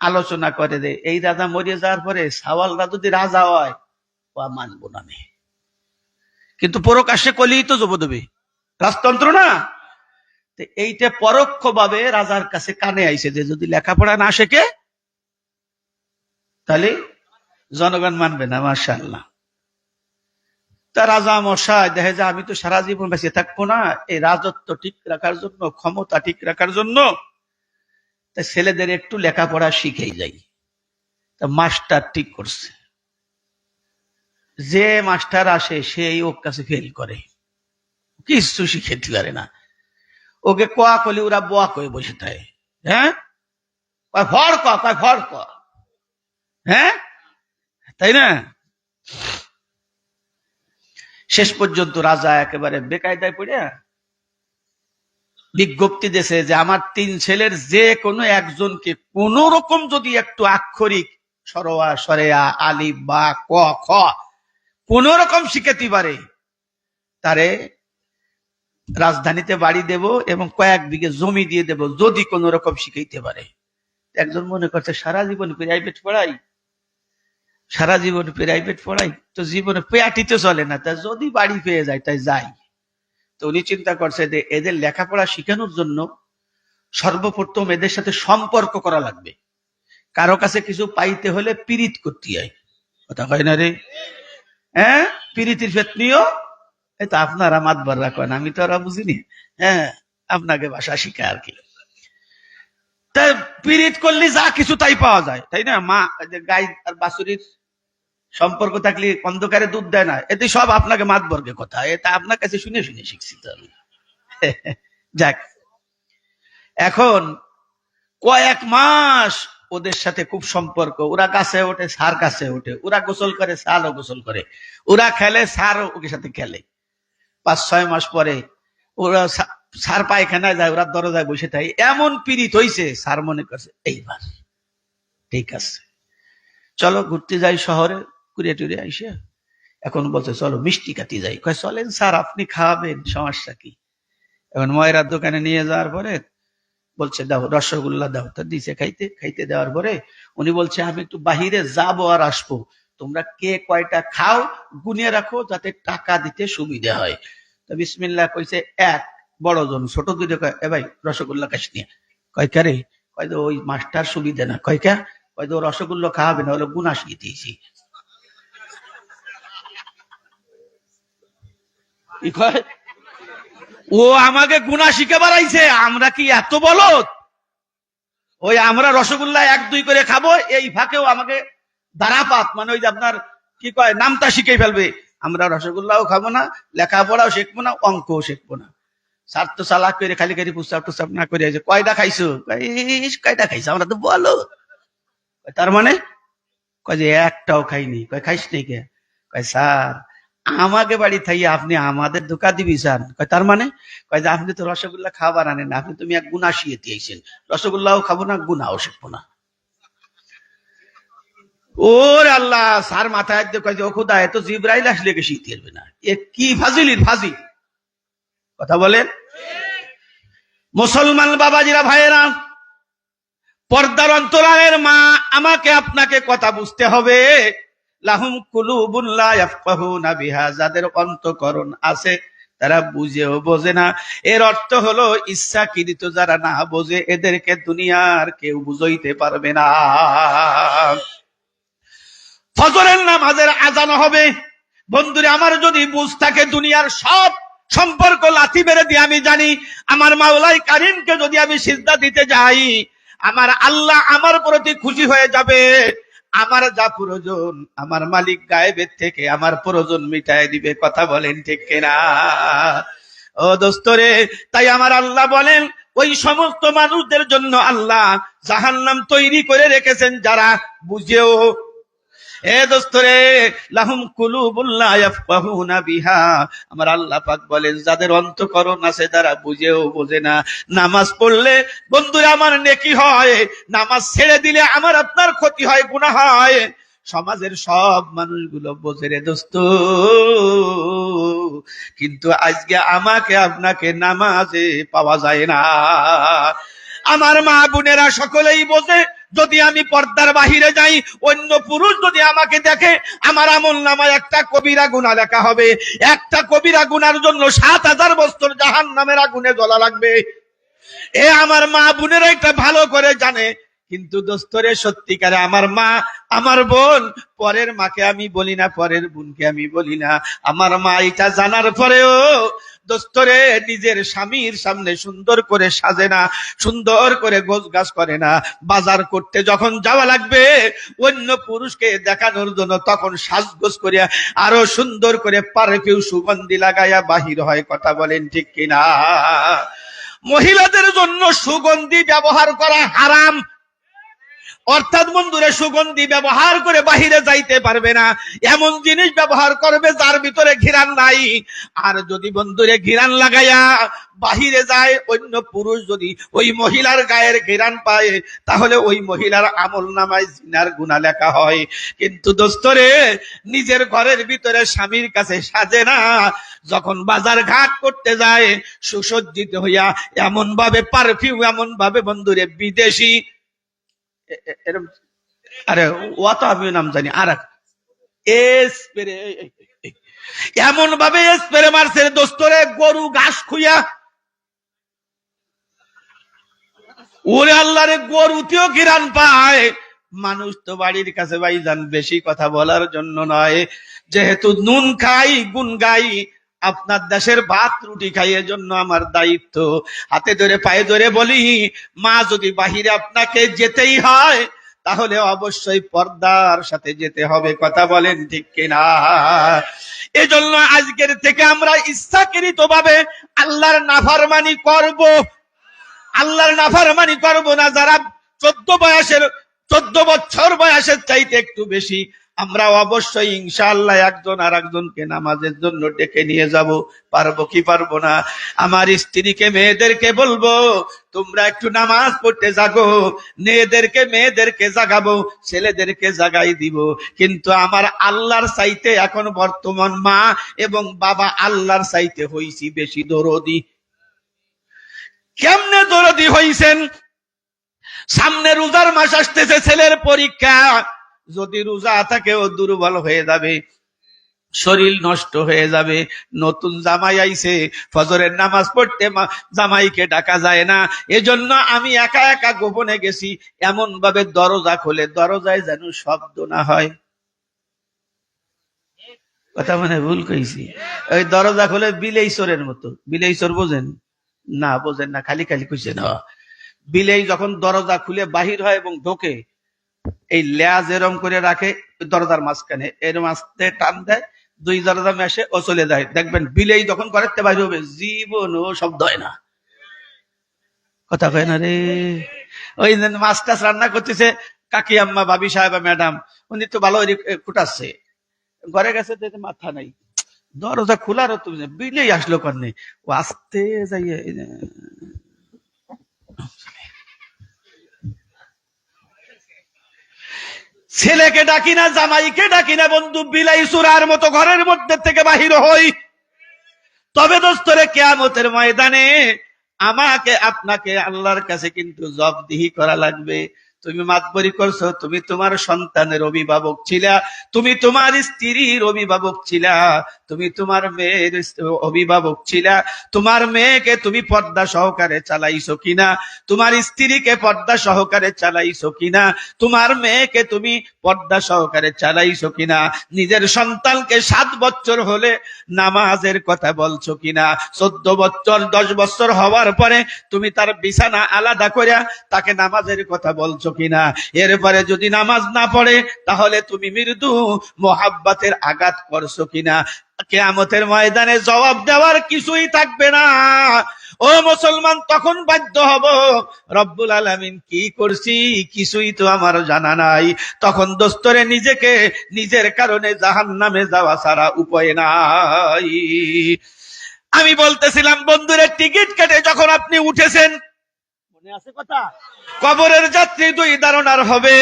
আলোচনা করে যে এই রাজা মরিয়ে যাওয়ার পরে সাওয়ালরা যদি রাজা হয়, মানবো না। কিন্তু প্রকাশ্যে কলেই তো জব দেবে, রাজতন্ত্র না। এইটা পরোক্ষ ভাবে রাজার কাছে কানে আইছে যে যদি লেখাপড়া না শেখে তাহলে জনগণ মানবে না। মাশাআল্লাহ। তা রাজা মশাই দেখে যে আমি তো সারা জীবন বেঁচে থাকবো না, এই রাজত্ব ঠিক রাখার জন্য, ক্ষমতা ঠিক রাখার জন্য তাই ছেলেদের একটু লেখাপড়া শিখেই যাই। তা মাস্টার ঠিক করছে, যে মাস্টার আসে সেই ওর কাছে ফেল করে, কিছু শিখেতে পারে না। ওকে কোয়া কলি ওরা বোয়া কয়ে বসে থাকে। হ্যাঁ, ফর কয় ফর ক, হ্যাঁ, তাই না? শেষ পর্যন্ত রাজা একেবারে বেকায়দায় পড়ে বিজ্ঞপ্তি দিয়েছে যে আমার 3 ছেলের যে কোনো একজনকে কোন রকম যদি একটু আক্ষরিক সরোয়া সরেয়া আলিফ বা ক খ কোন রকম শিখাতে পারে, তারে রাজধানীতে বাড়ি দেব এবং কয়েক বিঘে জমি দিয়ে দেব যদি কোন রকম শিখাইতে পারে। একজন মনে করছে সারা জীবন প্রাইভেট পড়াই, সারা জীবন প্রাইভেট পড়াই, তো জীবনে পেয়াটিতে চলে না, তা যদি বাড়ি পেয়ে যায় তাই যাই। তো উনি চিন্তা করছে যে এদের লেখাপড়া শিখানোর জন্য সর্বপ্রথম এদের সাথে সম্পর্ক করা লাগবে। কারো কাছে কিছু পাইতে হলে পীড়িত করতে হয়, কথা হয় না রে? হ্যাঁ, পীড়িতির ফেতনিও এটা আপনারা মাতবার রাখেন, আমি তো ওরা বুঝিনি। হ্যাঁ, আপনাকে ভাষা শিখা আর কি। তাই পীড়িত করলে যা কিছু তাই পাওয়া যায়, তাই না? মা গাই আর বাছুরির সম্পর্ক থাকলে অন্ধকারে দুধ দেয় না, এতে সব আপনাকে মাতবর্গের কথা, এটা আপনার কাছে শুনে শুনে শিখছি তো আমি। যাক, এখন কয়েক মাস ওদের সাথে খুব সম্পর্ক, ওরা গাছে ওঠে সার গাছে ওঠে, ওরা গোসল করে সারও গোসল করে, ওরা খেলে সারও ওকে সাথে খেলে। 5-6 মাস পরে ওরা সার পায়খানায় যায়, ওরা দরজায় বসে থাকে, এমন পীড়িত হইছে সার মনে করছে এইবার ঠিক আছে চলো ঘুরতে যাই শহরে, ঘুরে টুরে আইসে এখন বলছে চলো মিষ্টি কাটি যাই। কয় চলেন স্যার, আপনি খাওয়াবেন, সমস্যা কি? এখন ময়রার দোকানে নিয়ে যাওয়ার পরে বলছে দাও রসগোল্লা দাও, তা দিছে খাইতে, খাইতে দেওয়ার পরে উনি বলছে আমি একটু বাহিরে যাবো আর আসবো, তোমরা কে কয়টা খাও গুনিয়ে রাখো যাতে টাকা দিতে সুবিধা হয়। তো বিসমিল্লাহ কইছে এক, বড়জন, ছোট দুইটা কয় এ ভাই রসগোল্লা খাস নিয়ে। কয় কারে? কয় তো ওই মাস্টার সুবিধা না। কয় কা? কয় তো রসগোল্লা খাওয়াবে না, হলো গুনাশ দিতেছি। ও আমাকে গুণা শিখে বাড়াইছে, আমরা কি এত বলদ? ওই আমরা রসগোল্লা 1-2 করে খাবো, এই ফাঁকেও আমাকে দাঁড়াপাত, মানে ওই যে আপনার কি কয় নামটা শিখে ফেলবে। আমরা রসগোল্লাও খাবো না, লেখাপড়াও শিখবো না, অঙ্কও শিখবো না। স্যার তো চালাক করে খালি খালি পুস্তাপ টুস্তাপ না করে কয়টা খাইছো, কয়টা খাইছো, আমরা তো বলো। তার মানে কয় যে একটাও খাইনি। কয় খাইস নি কে? কয় স্যার আমাকে বাড়ি থাই আপনি আমাদের ধোকা দিবি স্যার। কয় তার মানে? কয় যে আপনি তো রসগোল্লা খাবার আনেন না, আপনি তুমি এক গুণা শিয়ে দিয়েছেন, রসগোল্লাও খাবো না গুনাও শিখবো না। ওর আল্লাহ, স্যার মাথায় কয় যে ও খোদা এত জিব্রাইল আসলে কে শিখতে পারবে না, এ কি ফাজিলির ফাজিল কথা বলেন। মুসলমান বাবাজিরা ভাইয়েরা, পর্দার অন্তরালের মা আমাকে আপনাকে কথা বুঝতে হবে। লাহুম কুলুবুন লা ইয়াফকাহুনা বিহা, যাদের অন্তঃকরণ আছে তারা বুঝেও বোঝে না। এর অর্থ হলো ইচ্ছাকৃত যারা না বোঝে এদেরকে দুনিয়ার কেউ বুঝাইতে পারবে না। ফজরের নামাজের আজান হবে, বন্ধুরে আমার যদি বুঝ থাকে দুনিয়ার সব সম্পর্ক লাথি মেরে দিয়ে আমি জানি আমার মাওলাই কারিমকে যদি আমি সিজদা দিতে যাই আমার আল্লাহ আমার প্রতি খুশি হয়ে যাবে। আমার যা প্রয়োজন আমার মালিক গায়েবের থেকে আমার প্রয়োজন মিটায় দিবে, কথা বলেন ঠিক কিনা? ও দোস্তরে, তাই আমার আল্লাহ বলেন ওই সমস্ত মানুষদের জন্য আল্লাহ জাহান্নাম তৈরি করে রেখেছেন যারা বুঝেও। এ দোস্তরে, লাহুম কুলুবুন লা ইয়াফকাহুনা বিহা, আমার আল্লাহ পাক বলেন যাদের অন্তঃকরণ আছে তারা বুঝেও বোঝে না। নামাজ পড়লে বন্ধুরা আমার নেকি হয়, নামাজ ছেড়ে দিলে আমার আপনার ক্ষতি হয়, গুনাহ হয়। সমাজের সব মানুষগুলো বোঝে রে দোস্ত, কিন্তু আজকে আমাকে আপনাকে নামাজে পাওয়া যায় না। আমার মা বোনেরা সকলেই বোঝে যদি আমি পর্দার বাহিরে যাই অন্য পুরুষ যদি আমাকে দেখে আমার আমল নামায় একটা কবিরা গুনাহ লেখা হবে, একটা কবিরা গুনার জন্য 7000 বছর জাহান্নামের আগুনে জ্বলা লাগবে। এ আমার মা বোনেরা এটা ভালো করে জানে। কিন্তু দোস্তরে সত্যিকারে আমার মা আমার বোন, পরের মাকে আমি বলি না, পরের বোনকে আমি বলি না, আমার মা এটা জানার পরেও দোস্তরে নিজের স্বামীর সামনে সুন্দর করে সাজে না, সুন্দর করে গোছগাছ করে না। বাজার করতে যখন যাওয়া লাগবে অন্য পুরুষকে দেখানোর জন্য তখন সাজগোজ করিয়া আরো সুন্দর করে পারফিউম সুগন্ধি লাগাইয়া বাহির হয়, কথা বলেন ঠিক কিনা? মহিলাদের জন্য সুগন্ধি ব্যবহার করা হারাম। অর্থাৎ বন্ধুরা সুগন্ধি ব্যবহার করে বাহিরে যাইতে পারবে না, এমন জিনিস ব্যবহার করবে যার ভিতরে ঘিরান নাই। আর যদি বন্ধুরে ঘিরান লাগাইয়া বাহিরে যায়, অন্য পুরুষ যদি ওই মহিলার গায়ের ঘিরান পায়, তাহলে ওই মহিলার আমল নামায় জিনার গুনাহ লেখা হয়। কিন্তু দোস্তরে নিজের ঘরের ভিতরে স্বামীর কাছে সাজে না, যখন বাজার ঘাট করতে যায় সুসজ্জিত হইয়া এমন ভাবে পারফিউম, এমন ভাবে বন্ধুরে বিদেশি আরে ও তো আমি নাম জানি আর স্প্রে, এমন ভাবে স্প্রে মারছে দোস্তরে, গরু ঘাস খুইয়া, ওরে আল্লাহ রে, গরুতেও ঘিরান পায়। মানুষ তো বাড়ির কাছে ভাইজান বেশি কথা বলার জন্য নয়, যেহেতু নুন খাই গুন গাই, আপনার দেশের ভাত রুটি খাই, এজন্য আমার দায়িত্ব হাতে ধরে পায়ে ধরে বলি, মা যদি বাহিরে আপনাকে যেতেই হয় তাহলে অবশ্যই পর্দার সাথে যেতে হবে। কথা বলেন ঠিক কিনা? এজন্য আজকের থেকে আমরা ইচ্ছাকৃত ভাবে আল্লাহর নাফরমানি করব, আল্লাহর নাফরমানি করব না। যারা 14 বছর বয়সের চাইতে একটু বেশি, আমরা অবশ্যই ইনশাআল্লাহ একজন আর একজনকে নামাজের জন্য ডেকে নিয়ে যাব। পারবো কি পারবো না? আমার স্ত্রীকে মেয়েদেরকে বলবো তোমরা একটু নামাজ পড়তে জাগো, মেয়েদেরকে জাগাবো, ছেলেদেরকে জাগাই দিব। কিন্তু আমার আল্লাহর চাইতে এখন বর্তমান মা এবং বাবা আল্লাহর চাইতে হইছি বেশি দরদি। কেমনে দরদি হইছেন? সামনে রোজার মাস আসতেছে, ছেলের পরীক্ষা, যদি রোজা থাকে ও দুর্বল হয়ে যাবে, শরীর নষ্ট হয়ে যাবে। নতুন জামাই আইছে, ফজরের নামাজ পড়তে জামাইকে ডাকা যায় না, এজন্য আমি একা একা গোপনে গেছি, এমন ভাবে দরজা খোলে, দরজায় যেন শব্দ না হয়। কথা মানে ভুল কইছি? ওই দরজা খোলে বিলেই চোরের মতো। বিলেই চোর বোঝেন না? বোঝেন না, খালি খালি কইছেন। বিলেই যখন দরজা খুলে বাহির হয় এবং ঢোকে, এই লেজ এরম করে রাখে দরজার মাঝখানে, এরম আস্তে টান দেয়, দুই দরজা মেশে ও চলে যায়। দেখবেন বিলেই যখন ঘরের থেকে বাইরে হবে জীবন ও শব্দ হয় না। কথা কয় না রে? ওই মাছ টাছ রান্না করতেছে, কাকি আম্মা, ভাবি সাহেবা, ম্যাডাম, উনি তো ভালো ফুটাচ্ছে, ঘরে গেছে, মাথা নাই, দরজা খোলার তো বিলেই আসলো কন্যে, ও আস্তে যাইয়ে ছেলেকে ডাকি না, জামাইকে ডাকি না, বন্ধু বিলাই চূড়ার মতো ঘরের মধ্যে থেকে বাহির হই। তবে দোস্তরে কিয়ামতের ময়দানে আমাকে আপনাকে আল্লাহর কাছে কিন্তু জবাবদিহি করা লাগবে। তুমি মাতবরি করছো, তুমি তোমার সন্তানের অভিভাবক ছিলা, তুমি তোমার স্ত্রীর অভিভাবক ছিলা, তুমি তোমার মেয়ের অভিভাবক ছিলা। তোমার মেয়েকে তুমি পর্দা সহকারে চালাইছো কিনা, তোমার স্ত্রীকে পর্দা সহকারে চালাইছো কিনা, তোমার মেয়েকে তুমি পর্দা সহকারে চালাইছো কিনা, নিজের সন্তানকে 7 বছর হলে নামাজের কথা বলছো কিনা, 14 বছর 10 বছর হওয়ার পরে তুমি তার বিছানা আলাদা করে তাকে নামাজের কথা বলছো কিনা। এরপরে যদি নামাজ না পড়ে তাহলে তুমি মৃদু মোহাব্বতের আঘাত করছো কিনা। কিয়ামতের ময়দানে জবাব দেওয়ার কিছুই থাকবে না। ও মুসলমান, তখন বাধ্য হব, রব্বুল আলামিন কি করছি কিছুই তো আমার জানা নাই। তখন দোস্তরে নিজেকে নিজের কারণে জাহান্নামে যাওয়া ছাড়া উপায় নাই। আমি বলতেছিলাম বন্ধুরে, টিকিট কেটে যখন আপনি উঠেছেন, মনে আছে কথা, কবরের যাত্রী 2 ধরনের হবে।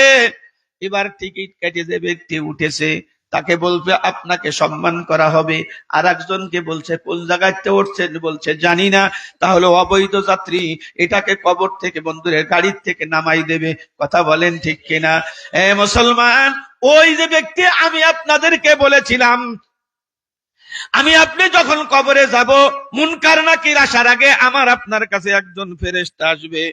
এবার টিকিট কেটে যে ব্যক্তি উঠেছে তাকে বলবে আপনাকে সম্মান করা হবে, আর একজনকে বলছে কোন জায়গাতে উঠছেন, বলছে জানি না, তাহলে অবৈধ যাত্রী, এটাকে কবর থেকে বন্ধুরের গাড়ির থেকে নামাই দেবে। কথা বলেন ঠিক কিনা? মুসলমান, ওই যে ব্যক্তি আমি আপনাদেরকে বলেছিলাম, আমি আপনি যখন কবরে যাব, মুনকার নাকির আসার আগে আমার আপনার কাছে একজন ফেরেশতা আসবে।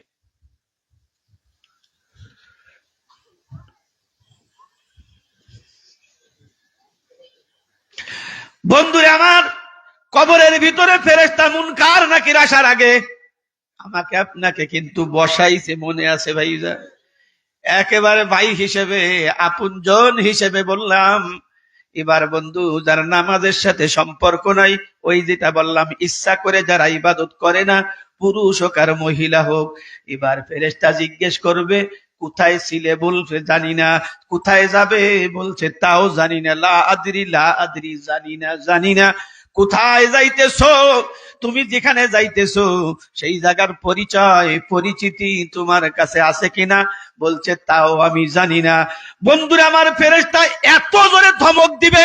বন্ধুরে আমার, কবরের ভিতরে ফেরেশতা মুনকার নাকির আসার আগে আমাকে আপনাকে কিন্তু বসাইছে, মনে আছে ভাইজা? একেবারে ভাই হিসেবে, আপনজন হিসেবে বললাম। এবার বন্ধু, যারা নামাজের সাথে সম্পর্ক নাই, ওই যেটা বললাম, ইচ্ছা করে যারা ইবাদত করে না, পুরুষ হোক আর মহিলা হোক, এবার ফেরেশতা জিজ্ঞেস করবে কোথায় ছিলে বলছে জানি না, কোথায় যাবে বলছে তাও জানি না, লা আদরি জানি না। কোথায় যাইতেছো? তুমি যেখানে যাইতেছো সেই জায়গার পরিচয় পরিচিতি তোমার কাছে আছে কিনা? বলছে তাও আমি জানি না। বন্ধুরা আমার, ফেরেশতা এত জোরে ধমক দিবে,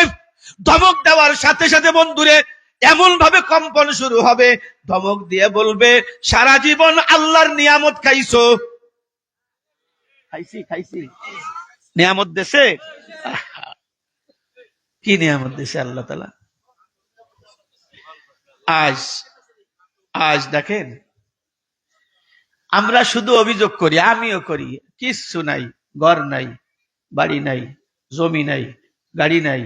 ধমক দেওয়ার সাথে সাথে বন্ধুরে এমন ভাবে কম্পন শুরু হবে, ধমক দিয়ে বলবে সারা জীবন আল্লাহর নিয়ামত খাইছো। খাইছি নিয়ামত দেশে। কি নিয়ামত দেশে আল্লাহ তাআলা? আজ দেখেন, আমরা শুধু অভিযোগ করি, আমিও করি, কিচ্ছু নাই, ঘর নাই, বাড়ি নাই, জমি নাই, গাড়ি নাই,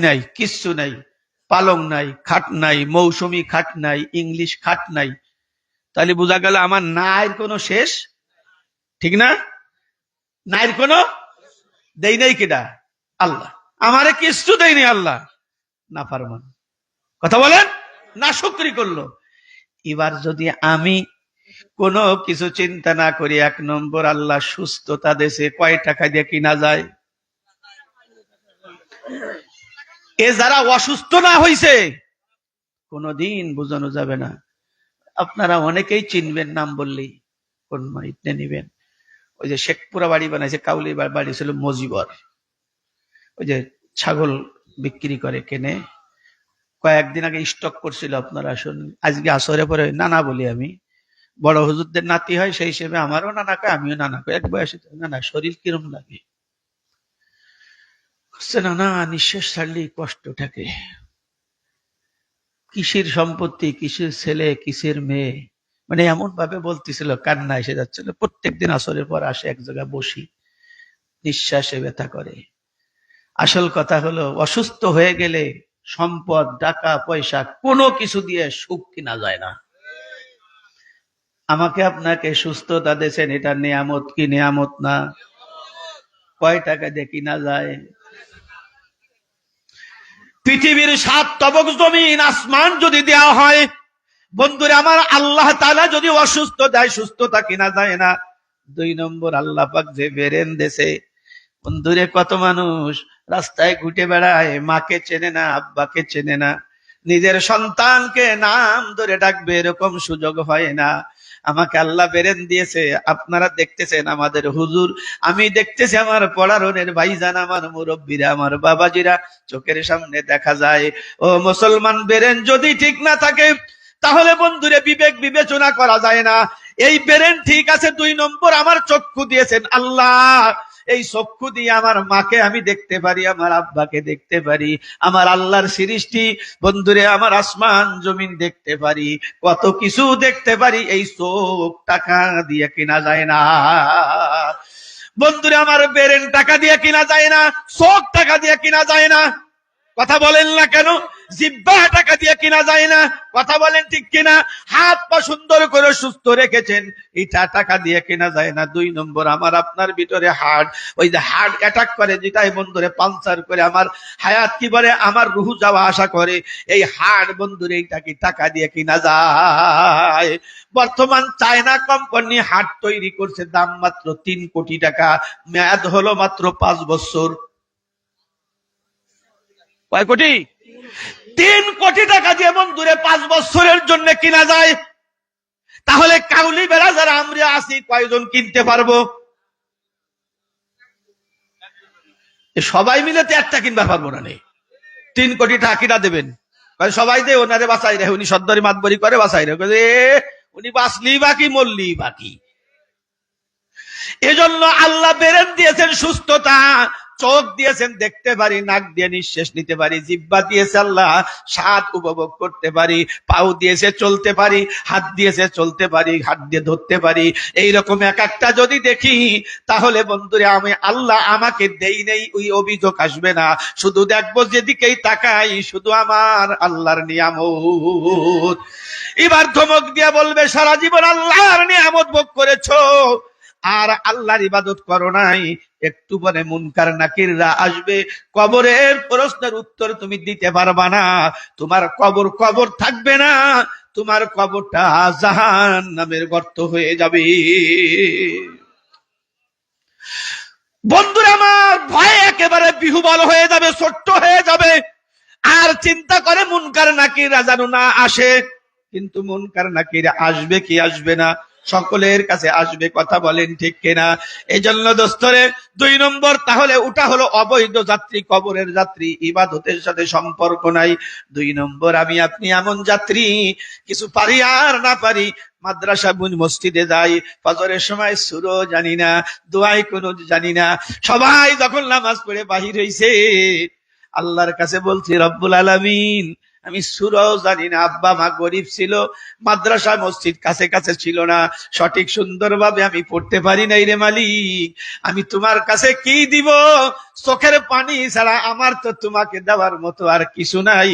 নাই কিচ্ছু নাই, পালং নাই, খাট নাই, মৌসুমি খাট নাই, ইংলিশ খাট নাই। তাহলে বোঝা গেল আমার নাইর কোনো শেষ, ঠিক না? নাইর কোনো দেই নাই কিনা? আল্লাহ। আমারে কিচ্ছু দেয়নি আল্লাহ, না ফারমান। কথা বলেন, না শুকরি করলো। এবার যদি আমি কোনো কিছু চিন্তা না করি, 1 নম্বর আল্লাহ সুস্থতা দেশে কয় টাকা দিয়ে কিনা যায়? এ যারা অসুস্থ না হইছে কোনদিন বোঝানো যাবে না। আপনারা অনেকেই চিনবেন, নাম বললেই কোন মাইটনে নিবেন। ওই যে শেখপুরা বাড়ি বানাইছে, কাউলি বাড়ি ছিল মজিবর, ওই যে ছাগল বিক্রি করে কেনে, কয়েকদিন আগে স্টক করছিল। আপনারা শুনুন, আজকে আসরে পরে নানা বলি আমি, বড় হুজুরদের নাতি হয় সেই হিসেবে আমারও নানা কয়, আমিও নানা কয়। এক বয়সে নানা শরীর কিরম লাগে, নানা নিঃশ্বাস ছাড়লেই কষ্ট থাকে, কিসের সম্পত্তি, কিসের ছেলে, কিসের মেয়ে, মানে এমন ভাবে বলতেছিল, কান্না এসে যাচ্ছিল। প্রত্যেকদিন আসরের পর আসে, এক জায়গায় বসি, নিঃশ্বাসে ব্যথা করে। আসল কথা হলো, অসুস্থ হয়ে গেলে সম্পদ, টাকা পয়সা কোনো কিছু দিয়ে সুখ কিনা যায় না। আমাকে আপনাকে সুস্থতা দিয়েছেন, এটা নিয়ামত কি নিয়ামত না? কয় টাকা দিয়ে কিনা যায়? পৃথিবীর 7 তবক জমিন আসমান যদি দেওয়া হয়, বন্ধুরা আমার, আল্লাহ তাআলা যদি অসুস্থ দেয়, সুস্থতা কিনা যায় না। 2 নম্বর, আল্লাহ পাক যে বেরেন দেশে, বন্ধুরে কত মানুষ রাস্তায় ঘুরে বেড়ায়, মাকে চেনে না, আব্বাকে চেনে না, নিজের সন্তানকে নাম ধরে ডাকবে এরকম সুযোগ হয় না। আমাকে আল্লাহ বেরেন দিয়েছে, আপনারা দেখতেছেন আমাদের হুজুর, আমি দেখতেছি আমার পড়ারনের ভাইজান, আমার মুরব্বীরা, আমার বাবাজিরা, চোখের সামনে দেখা যায়। ও মুসলমান, বেরেন যদি ঠিক না থাকে তাহলে বন্ধুরে বিবেক বিবেচনা করা যায় না। এই বেরেন ঠিক আছে, 2 নম্বর আমার চক্ষু দিয়েছেন আল্লাহ, এই চক্ষু দিয়ে আমার মাকে আমি দেখতে পারি, আমার আব্বাকে দেখতে পারি, আমার আল্লাহর সৃষ্টি বন্ধুরে, আমার আসমান জমিন দেখতে পারি, কত কিছু দেখতে পারি। এই চোখ টাকা দিয়ে কিনা যায় না বন্ধুরে, আমার বেরেন টাকা দিয়ে কিনা যায় না, চোখ টাকা দিয়ে কিনা যায় না। কথা বলেন না কেন? জিহ্বা টাকা দিয়ে কিনা যায় না, কথা বলেন ঠিক কিনা? হাত পা সুন্দর করে সুস্থ রেখেছেন, এটা টাকা দিয়ে কিনা যায় না। 2 নম্বর, আমার আপনার ভিতরে হার্ট, ওই যে হার্ট অ্যাটাক করে, যেটাই বন্ধুরে পালসার করে আমার হায়াত কি বলে, আমার রুহ যাওয়া আসা করে, এই হার্ট বন্ধুরে এইটা কি টাকা দিয়ে কিনা যায়? বর্তমান চায়না কোম্পানি হার্ট তৈরি করছে, দাম মাত্র 3 কোটি টাকা, মেয়াদ হলো মাত্র 5 বছর। কয় কোটি? 3 কোটি টাকা দিয়ে বন্ধুরে 5 বছরের জন্য কিনা যায়। তাহলে কাউলি বেড়া যারা আমরা আছি, কয়জন কিনতে পারবো? সবাই মিলে তো একটা কিনতে পারবো না। 3 কোটি টাকা কিনা দেবেন? সবাই যে ওনারে বাঁচাই রে, উনি সদ্দরি মাতবরি করে বাঁচাই রে, উনি বাঁচলি বাকি, মরলি বাকি। এজন্য আল্লাহ বেরেন দিয়েছেন সুস্থতা, চোখ দিয়েছেন দেখতে পারি, নাক দিয়ে নিঃশ্বাস নিতে পারি, জিহ্বা দিয়েছে আল্লাহ স্বাদ উপভোগ করতে পারি, পাও দিয়েছে চলতে পারি, হাত দিয়েছে চলতে পারি, হাত দিয়ে ধরতে পারি। এইরকম এক একটা যদি দেখি তাহলে বন্ধুরে আমি আল্লাহ আমাকে দেই নেই ওই অভিযোগ আসবে না। শুধু দেখবো যেদিকেই তাকাই শুধু আমার আল্লাহর নিয়ামত। এবার ধমক দিয়ে বলবে সারা জীবন আল্লাহর নিয়ামত ভোগ করেছো আর আল্লাহর ইবাদত করো নাই, একটু পরে মুনকার নাকিররা আসবে, কবরের প্রশ্নের উত্তর তুমি দিতে পারবা না, তোমার কবর থাকবে না, তোমার কবরটা জাহান্নামের গর্ত হয়ে যাবে। বন্ধুরা আমার, ভয়ে একেবারে বিহুবল হয়ে যাবে, ছোট্ট হয়ে যাবে, আর চিন্তা করে মুনকার নাকির যেন না আসে। কিন্তু মুনকার নাকির আসবে কি আসবে না? সকলের কাছে আসবে, কথা বলেন ঠিক কিনা? এই জন্য দোস্তরে 2 নম্বর, তাহলে ওটা হলো অবৈধ যাত্রী, কবরের যাত্রী, ইবাদতের সাথে সম্পর্ক নাই। 2 নম্বর, আমি আপনি এমন যাত্রী, কিছু পারি আর না পারি, মাদ্রাসা মসজিদে যাই, ফজরের সময় সূরা জানি না, দোয়াই কুনুত জানি না, সবাই যখন নামাজ পড়ে বাহির হইছে, আল্লাহর কাছে বলছি, রব্বুল আলামিন, আমি সূরাও জানি না, আব্বা মা গরিব ছিল, মাদ্রাসা মসজিদ কাছে কাছে ছিল না, সঠিক সুন্দরভাবে আমি পড়তে পারি নাই রে মালিক, আমি তোমার কাছে কি দিব? চোখের পানি ছাড়া আমার তো তোমাকে দেওয়ার মতো আর কিছু নাই।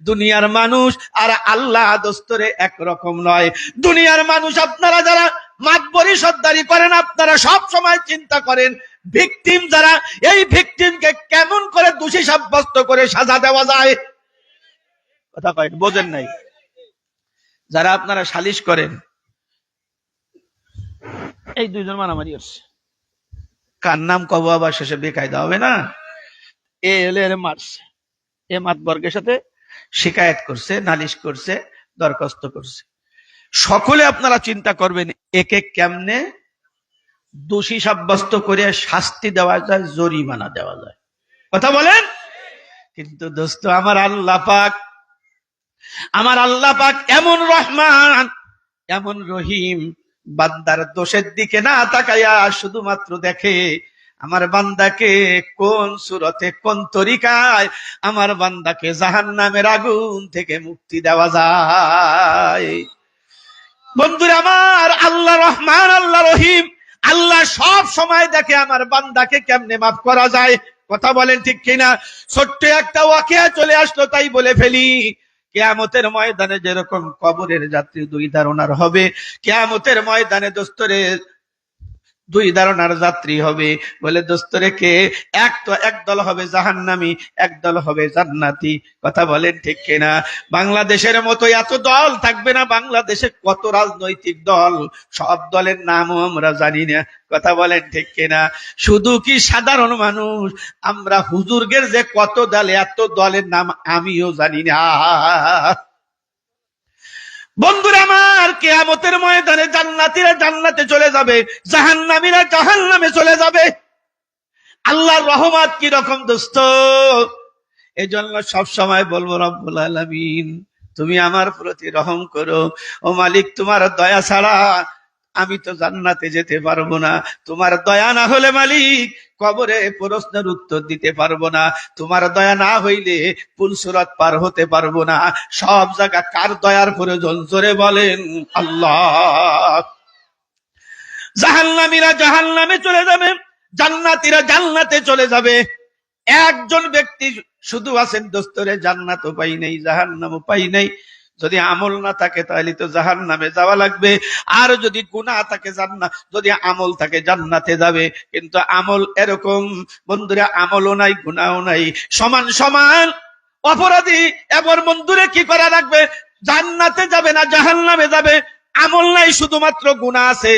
দুনিয়ার মানুষ আর আল্লাহ দোস্তরে একরকম নয়। দুনিয়ার মানুষ, আপনারা যারা মাতবরি সর্দারি করেন, আপনারা সব সময় চিন্তা করেন ভিকটিম যারা, এই ভিকটিমকে কেমন করে দোষী সাব্যস্ত করে সাজা দেওয়া যায়। কথা কয় বোঝেন নাই? যারা আপনারা সালিশ করেন, এই 2 জন মারামারি হচ্ছে, কার নাম কব আবার শেষে বেকায়দা হবে না? এ এলে মারছে, এ মাতবর্গের সাথে শিকায়ত করছে, নালিশ করছে, দরখাস্ত করছে। সকলে আপনারা চিন্তা করবেন একে কেমনে দোষী সাব্যস্ত করে শাস্তি দেওয়া যায়, জরিমানা দেওয়া যায়। কথা বলেন। কিন্তু দোস্ত, আমার আল্লাহ পাক এমন রহমান, এমন রহিম, বান্দার দোষের দিকে না তাকাইয়া শুধুমাত্র দেখে আমার বান্দাকে কোন সূরতে, কোন তরিকায় আমার বান্দাকে জাহান্নামের আগুন থেকে মুক্তি দেওয়া যায়। বন্ধুরা আমার, আল্লাহ রহমান, আল্লাহ রহিম, আল্লাহ সব সময় দেখে আমার বান্দাকে কেমনে মাফ করা যায়। কথা বলেন ঠিক কিনা? ছোট্ট একটা ওয়াকিয়া চলে আসলো, তাই বলে ফেলি। কিয়ামতের ময়দানে যেরকম কবরের যাত্রী 2 ধারণার হবে, কিয়ামতের ময়দানে দোস্তরে 2 ধারণার যাত্রী হবে। বলে দোস্তরে কে? এক দল হবে জাহান্নামী, এক দল হবে জান্নাতি। কথা বলেন ঠিক কিনা? বাংলাদেশের মতো এত দল থাকবে না, বাংলাদেশে কত রাজনৈতিক দল, সব দলের নামও আমরা জানি না। কথা বলেন ঠিক কিনা? শুধু কি সাধারণ মানুষ, আমরা হুজুরগের যে কত দল, এত দলের নাম আমিও জানি না। বন্ধুরা আমার, কিয়ামতের ময়দানে জান্নাতীরা জান্নাতে চলে যাবে, জাহান্নামীরা জাহান্নামে চলে যাবে। আল্লাহর রহমত কি রকম দোস্ত! এজন্য সব সময় বলবো, রব্বুল আলামিন, তুমি আমার প্রতি রহম করো। ও মালিক, তোমার দয়া ছাড়া আমি তো জান্নাতে যেতে পারবো না। তোমার দয়া না হলে মালিক কবরে প্রশ্নের উত্তর দিতে পারবো না। তোমার দয়া না হইলে পুলসিরাত পার হতে পারবো না। সব জায়গা কার দয়ার প্রয়োজন? জোরে বলেন আল্লাহ। জাহান্নামীরা জাহান্নামে চলে যাবে, জান্নাতীরা জান্নাতে চলে যাবে। একজন ব্যক্তি শুধু আছেন দোস্তরে, জান্নাতও পাই নাই, জাহান্নামও পাই নাই। যদি আমল না থাকে তাহলে তো জাহান্নামে যাওয়া লাগবে, আর যদি গুনাহ থাকে যদি আমল থাকে জান্নাতে যাবে। কিন্তু আমল এরকম বন্ধুরা, আমলও নাই গুনাহও নাই, সমান সমান অপরাধী। এবার বন্ধুরে কি করা লাগবে? জান্নাতে যাবে না জাহান্নামে যাবে, আমল নাই, শুধুমাত্র গুনাহ আছে।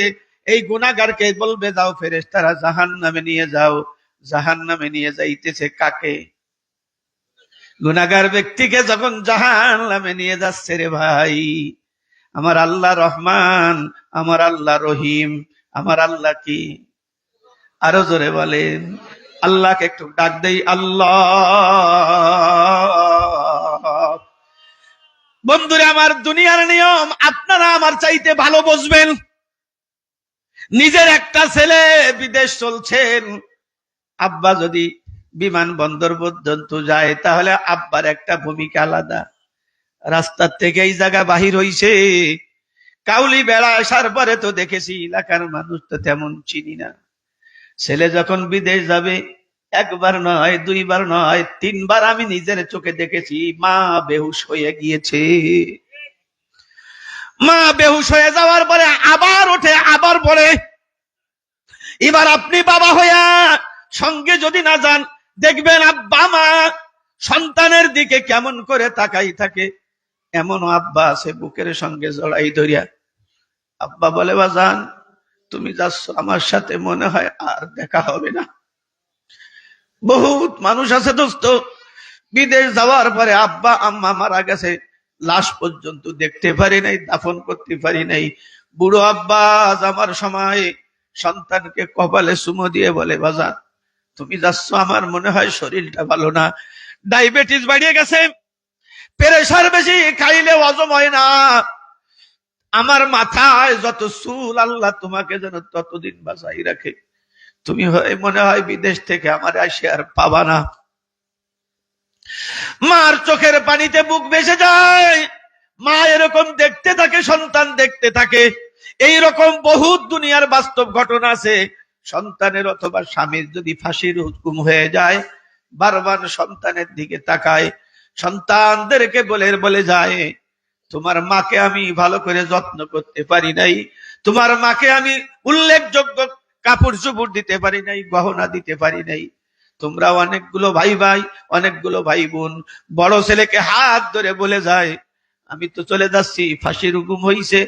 এই গুনাহগারকে বলবে, যাও ফেরেশতারা জাহান্নামে নিয়ে যাও। জাহান্নামে নিয়ে যাইতেছে কাকে? গুনাহগার ব্যক্তিকে যখন জাহান্নামে নিয়ে যাচ্ছে রে ভাই, আমার আল্লাহ রহমান, আমার আল্লাহ রহিম, আমার আল্লাহ কি? আরো জোরে বলেন। আল্লাহকে একটু ডাক দেই, আল্লাহ। বন্ধুরা আমার, দুনিয়ার নিয়ম আপনারা আমার চাইতে ভালো বুঝবেন। নিজের একটা ছেলে বিদেশ চলছেন, আব্বা যদি বিমানবন্দর পর্যন্ত যায়, তাহলে আব্বার একটা ভূমিকা আলাদা। রাস্তার থেকে এই জায়গা বাহির হইছে, কাউলি বেড়া আসার পরে তো দেখেছি এলাকার মানুষ তো তেমন চিনি না। ছেলে যখন বিদেশ যাবে, একবার নয়, 2 বার নয়, 3 বার আমি নিজের চোখে দেখেছি মা বেহুশ হয়ে গিয়েছে। মা বেহুশ হয়ে যাওয়ার পরে আবার ওঠে, আবার পড়ে। এবার আপনি বাবা হইয়া সঙ্গে যদি না যান, দেখবেন আব্বা মা সন্তানের দিকে কেমন করে তাকাই থাকে। এমন আব্বা আছে বুকের সঙ্গে জড়াই ধরিয়া আব্বা বলে, বাজান তুমি যাচ্ছ, আমার সাথে মনে হয় আর দেখা হবে না। বহুত মানুষ আছে দোস্ত, বিদেশ যাওয়ার পরে আব্বা আম্মা মারা গেছে, লাশ পর্যন্ত দেখতে পারি নাই, দাফন করতে পারি নাই। বুড়ো আব্বা আমার সময় সন্তানকে কপালে চুমো দিয়ে বলে, বাজার তুমি যাচ্ছ, আমার মনে হয় শরীরটা ভালো না, ডায়াবেটিস বাড়িয়ে গেছে, প্রেসার বেশি, খাইলে হজম হয় না, আমার মাথায় যত চুল, আল্লাহ তোমাকে যেন ততদিন বাঁচাই রাখে, তুমি মনে হয় বিদেশ থেকে আমার আসে আর পাবা না। মার চোখের পানিতে বুক ভেসে যায়, মা এরকম দেখতে থাকে, সন্তান দেখতে থাকে। এইরকম বহুত দুনিয়ার বাস্তব ঘটনা আছে। সন্তানের অথবা স্বামীর যদি ফাঁসির হুকুম হয়ে যায়, বারবার সন্তানের দিকে তাকায়, সন্তানদেরকে বলে যায়, তোমার মাকে আমি ভালো করে যত্ন করতে পারি নাই, তোমার মাকে আমি উল্লেখযোগ্য কাপড় চোপড় দিতে পারি নাই, গহনা দিতে পারি নাই। তোমরা অনেকগুলো ভাই অনেকগুলো ভাই বোন বড় ছেলেকে হাত ধরে বলে যায়, আমি তো চলে যাচ্ছি, ফাঁসির হুকুম হইছে,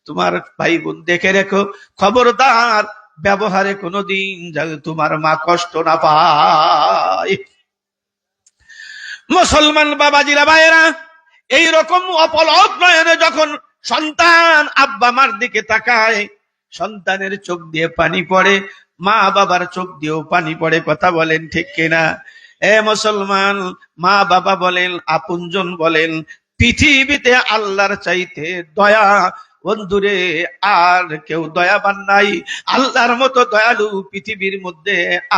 তোমার ভাই বোন দেখে রেখো, খবরদার ব্যবহারে কোনোদিন যাতে তোমার মা কষ্ট না পায়। মুসলমান বাবাজিরা ভাইয়েরা, এইরকম অপলক নয়নে যখন সন্তান আব্বা মার দিকে তাকায়, সন্তানের চোখ দিয়ে পানি পড়ে, মা বাবার চোখ দিয়েও পানি পড়ে। কথা বলেন ঠিক কিনা? এ মুসলমান, মা বাবা বলেন, আপনজন বলেন, পৃথিবীতে আল্লাহর চাইতে দয়া বন্ধুরে আর কেউ দয়াবান নাই, আল্লাহর মতো দয়ালু পৃথিবীর মধ্যে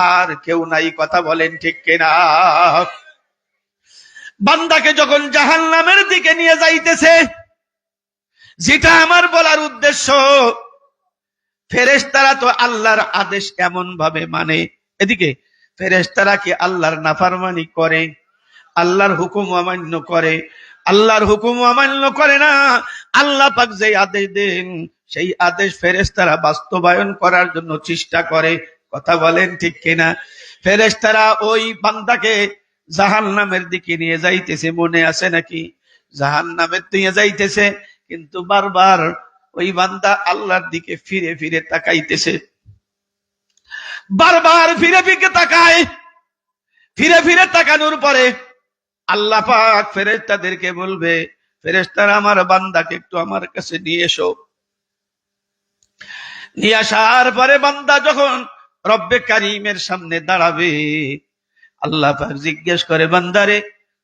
আর কেউ নাই। কথা বলেন ঠিক কিনা? বান্দাকে যখন জাহান্নামের দিকে নিয়ে যাইতেছে, যেটা আমার বলার উদ্দেশ্য, ফেরেশতারা তো আল্লাহর আদেশ এমন ভাবে মানে, এদিকে ফেরেশতারা কি আল্লাহর নাফরমানি করে? আল্লাহর হুকুম অমান্য করে? আল্লাহর হুকুম অমান্য করে না। আল্লাহ পাক যে আদেশ দেন, সেই আদেশ ফেরেশতারা বাস্তবায়ন করার জন্য চেষ্টা করে। কথা বলেন ঠিক কিনা? ফেরেশতারা ওই বান্দাকে জাহান্নামের দিকে নিয়ে যাইতেছে, মনে আছে নাকি? জাহান্নামের দিকে যাইতেছে, কিন্তু বারবার ওই বান্দা আল্লাহর দিকে ফিরে ফিরে তাকাইতেছে, বারবার ফিরে ফিরে তাকায়। ফিরে ফিরে তাকানোর পরে আল্লাহ পাক ফেরেশতাদেরকে বলবে, ফেরেশতারা আমার বান্দাকে একটু আমার কাছে নিয়ে এসো। নিয়ে আসার পরে বান্দা যখন রব্বে কারিমের সামনে দাঁড়াবে, আল্লাহ পাক জিজ্ঞেস করে, বান্দারে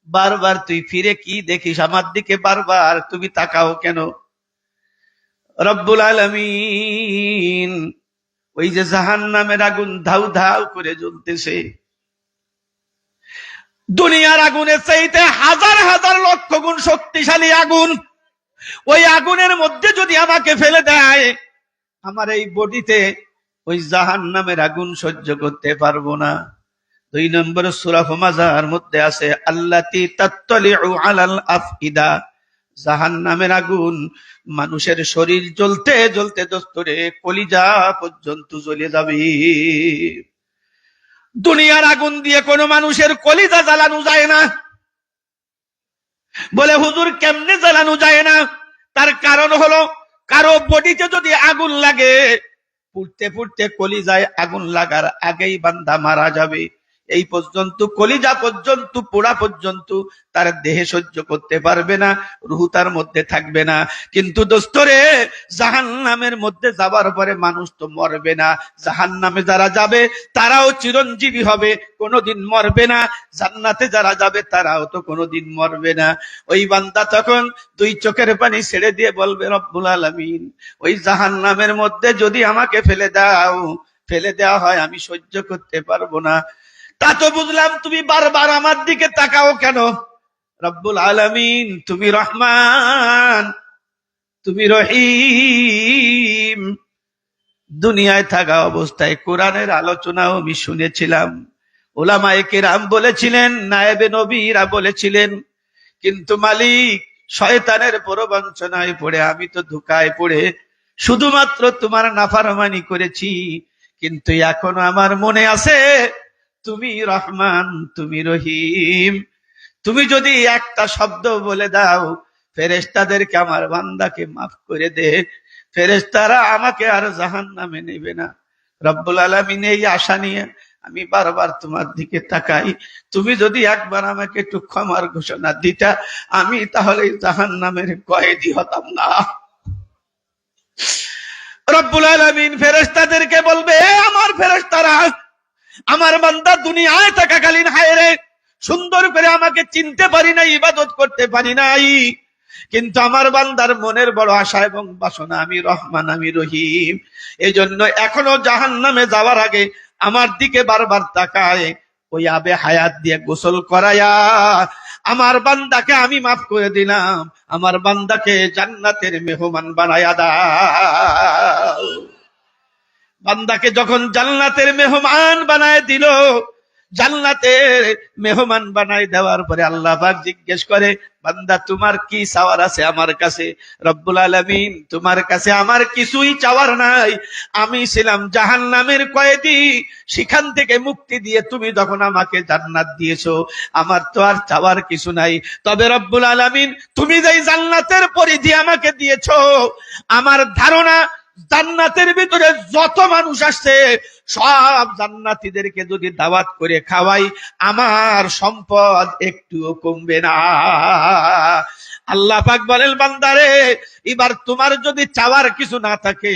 বারবার তুই ফিরে কি দেখিস, আমার দিকে বারবার তুমি তাকাও কেন? রব্বুল আলামিন ওই যে জাহান্নামের আগুন ধাউ ধাউ করে জ্বলতেছে, দুনিয়ার আগুনের চাইতে হাজার হাজার লক্ষ গুণ শক্তিশালী আগুন, ওই আগুনের মধ্যে যদি আমাকে ফেলে দেয়, আমার এই বডিতে ওই জাহান্নামের আগুন সহ্য করতে পারবো না। 2 নম্বর সূরা হুমাযার মধ্যে আছে, আল্লাতী তাত্তালিউ আলাল আফইদা, জাহান্নামের আগুন মানুষের শরীর জ্বলতে জ্বলতে দোস্তরে কলিজা পর্যন্ত জ্বলে যাবে। দুনিয়ার আগুন দিয়ে কোনো মানুষের কলিজা জ্বালানো যায় না। বলে হুজুর কেমনে জ্বালানো যায় না? তার কারণ হলো, কারো বডিতে যদি আগুন লাগে, পুড়তে পুড়তে কলিজায় আগুন লাগার আগেই বান্দা মারা যাবে। এই পর্যন্ত কলিজা পর্যন্ত পোড়া পর্যন্ত তার দেহে সহ্য করতে পারবে না, রুহ তার মধ্যে থাকবে না। কিন্তু দোস্তরে জাহান্নামের মধ্যে যাবার পরে মানুষ তো মরবে না। জাহান্নামে যারা যাবে তারাও চিরঞ্জীবী হবে, কোনোদিন মরবে না। জান্নাতে যারা যাবে তারাও তো কোনোদিন মরবে না। ওই বান্দা তখন 2 চোখের পানি ছেড়ে দিয়ে বলবে, রব্বুল আলামিন ওই জাহান্নামের মধ্যে যদি আমাকে ফেলে দাও, ফেলে দেওয়া হয়, আমি সহ্য করতে পারবো না। তা তো বুঝলাম, তুমি বারবার আমার দিকে তাকাও কেন? রব্বুল আলামিন তুমি রহমান, তুমি রহিম। দুনিয়ায় থাকা অবস্থায় কোরআনের আলোচনাও আমি শুনেছিলাম, উলামায়ে কেরাম বলেছিলেন, নায়েবে নবীরা বলেছিলেন, কিন্তু মালিক শয়তানের প্রবঞ্চনায় পড়ে আমি তো ধোঁকায় পড়ে শুধুমাত্র তোমার নাফরমানি করেছি। কিন্তু এখনো আমার মনে আছে তুমি রহমান, তুমি রহিম। তুমি যদি একটা শব্দ বলে দাও, ফেরেশতাদেরকে আমার বান্দাকে মাফ করে দে, ফেরেশতারা আমাকে আর জাহান্নামে নেবে না। রব্বুল আলামিন এই আশা নিয়ে আমি বারবার তোমার দিকে তাকাই, তুমি যদি একবার আমাকে একটু ক্ষমার ঘোষণা দিতা, আমি তাহলে জাহান্নামের কয়েদি হতাম না। রব্বুল আলামিন ফেরেশতাদেরকে বলবে, আমার ফেরেশতারা, আমার বান্দা দুনিয়ায় থাকাকালীন হায়রে সুন্দর করে আমাকে চিনতে পারি নাই, ইবাদত করতে পারি নাই, কিন্তু আমার বান্দার মনের বড় আশা এবং বাসনা, আমি রহমান, আমি রহিম, এই জন্য এখনো জাহান্নামে যাওয়ার আগে আমার দিকে বারবার তাকায়, ওই আবে হায়াত দিয়ে গোসল করায়া আমার বান্দাকে আমি মাফ করে দিলাম, আমার বান্দাকে জান্নাতের মেহমান বানায়া দাও। বান্দাকে যখন জান্নাতের মেহমান বানায় দিল, জান্নাতের মেহমান বানায় দেওয়ার পরে আল্লাহ পাক জিজ্ঞেস করে, বান্দা তোমার কি চাওয়ার আছে আমার কাছে? রব্বুল আলামিন, তোমার কাছে আমার কিছুই চাওয়ার নাই, আমি ছিলাম জাহান্নামের কয়েদি, সেখান থেকে মুক্তি দিয়ে তুমি যখন আমাকে জান্নাত দিয়েছো, আমার তো আর চাওয়ার কিছু নাই। তবে রব্বুল আলামিন, তুমি যেই জান্নাতের পরিধি আমাকে দিয়েছো, আমার ধারণা জান্নাতের ভিতরে যত মানুষ আসছে সব জান্নাতীদেরকে যদি দাওয়াত করে খাওয়াই, আমার সম্পদ একটুও কমবে না। আল্লাহ পাক বলেন, বান্দারে, এবার তোমার যদি চাওয়ার কিছু না থাকে,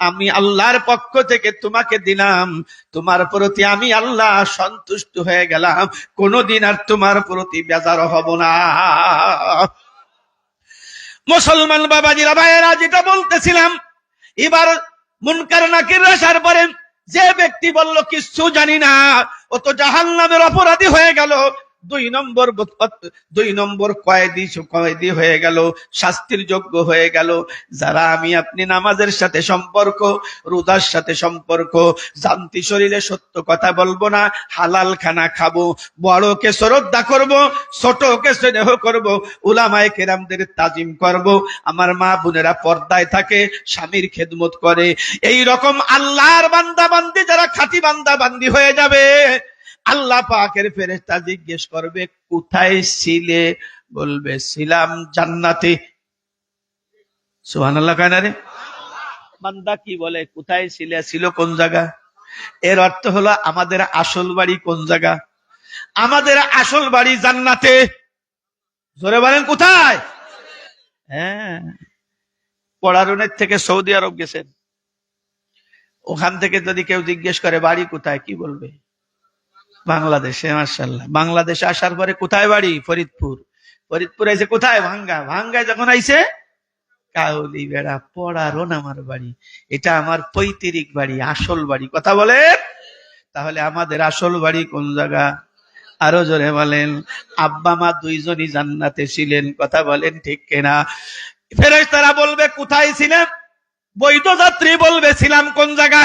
আমি আল্লাহর পক্ষ থেকে তোমাকে দিলাম, তোমার প্রতি আমি আল্লাহ সন্তুষ্ট হয়ে গেলাম, কোনদিন আর তোমার প্রতি বেজার হব না। মুসলমান বাবাজিরা, ভাইয়েরা, যেটা বলতেছিলাম, এবার মুনকার নাকির আসার পরে যে ব্যক্তি বলল কিচ্ছু জানি না, ও তো জাহান্নামের অপরাধী হয়ে গেল, দুই নম্বর কয়েদি হয়ে গেল, শাস্তির যোগ্য হয়ে গেল। যারা আমি আপনি নামাজের সাথে সম্পর্ক, রোজার সাথে সম্পর্ক, জানতি শরীরে সত্য কথা বলবো না, হালাল খানা খাবো, বড়কে শ্রদ্ধা করব, ছোটকে স্নেহ করব, উলামায়ে কেরামদের তাজিম করব, আমার মা বোনেরা পর্দায় থাকে, স্বামীর খেদমত করে, এই রকম আল্লাহর বান্দা বান্দি যারা খাঁটি বান্দা বান্দি হয়ে যাবে, আল্লাহ পাকের ফেরেশতা জিজ্ঞেস করবে, কোথায় ছিলে? বলবে, ছিলাম জান্নাতে। সুবহানাল্লাহ কয় না রে? বান্দা কি বলে, কোথায় ছিলে? ছিল কোন জায়গা? এর অর্থ হলো আমাদের আসল বাড়ি কোন জায়গা? আমাদের আসল বাড়ি জান্নাতে। জোরে বলেন, কোথায়? হ্যাঁ, পড়ারুনের থেকে সৌদি আরব গেছেন, ওখান থেকে যদি কেউ জিজ্ঞেস করে বাড়ি কোথায়, কি বলবে? বাংলাদেশে। মাশাআল্লাহ। বাংলাদেশে আসার পরে কোথায় বাড়ি? ফরিদপুর। ফরিদপুর আইছে কোথায়? ভাঙ্গা। ভাঙ্গায় যখন আইছে, কাউলি বেড়া, পড়ারন আমার বাড়ি, এটা আমার পৈতৃক বাড়ি, আসল বাড়ি। কথা বলে, তাহলে আমাদের আসল বাড়ি কোন জায়গা? আরো জোরে বলেন। আব্বা মা দুইজনই জান্নাতে ছিলেন। কথা বলেন ঠিক কিনা? ফেরেশতারা বলবে, কোথায় ছিলেন? বৈধ যাত্রী বলবে, ছিলাম কোন জায়গা?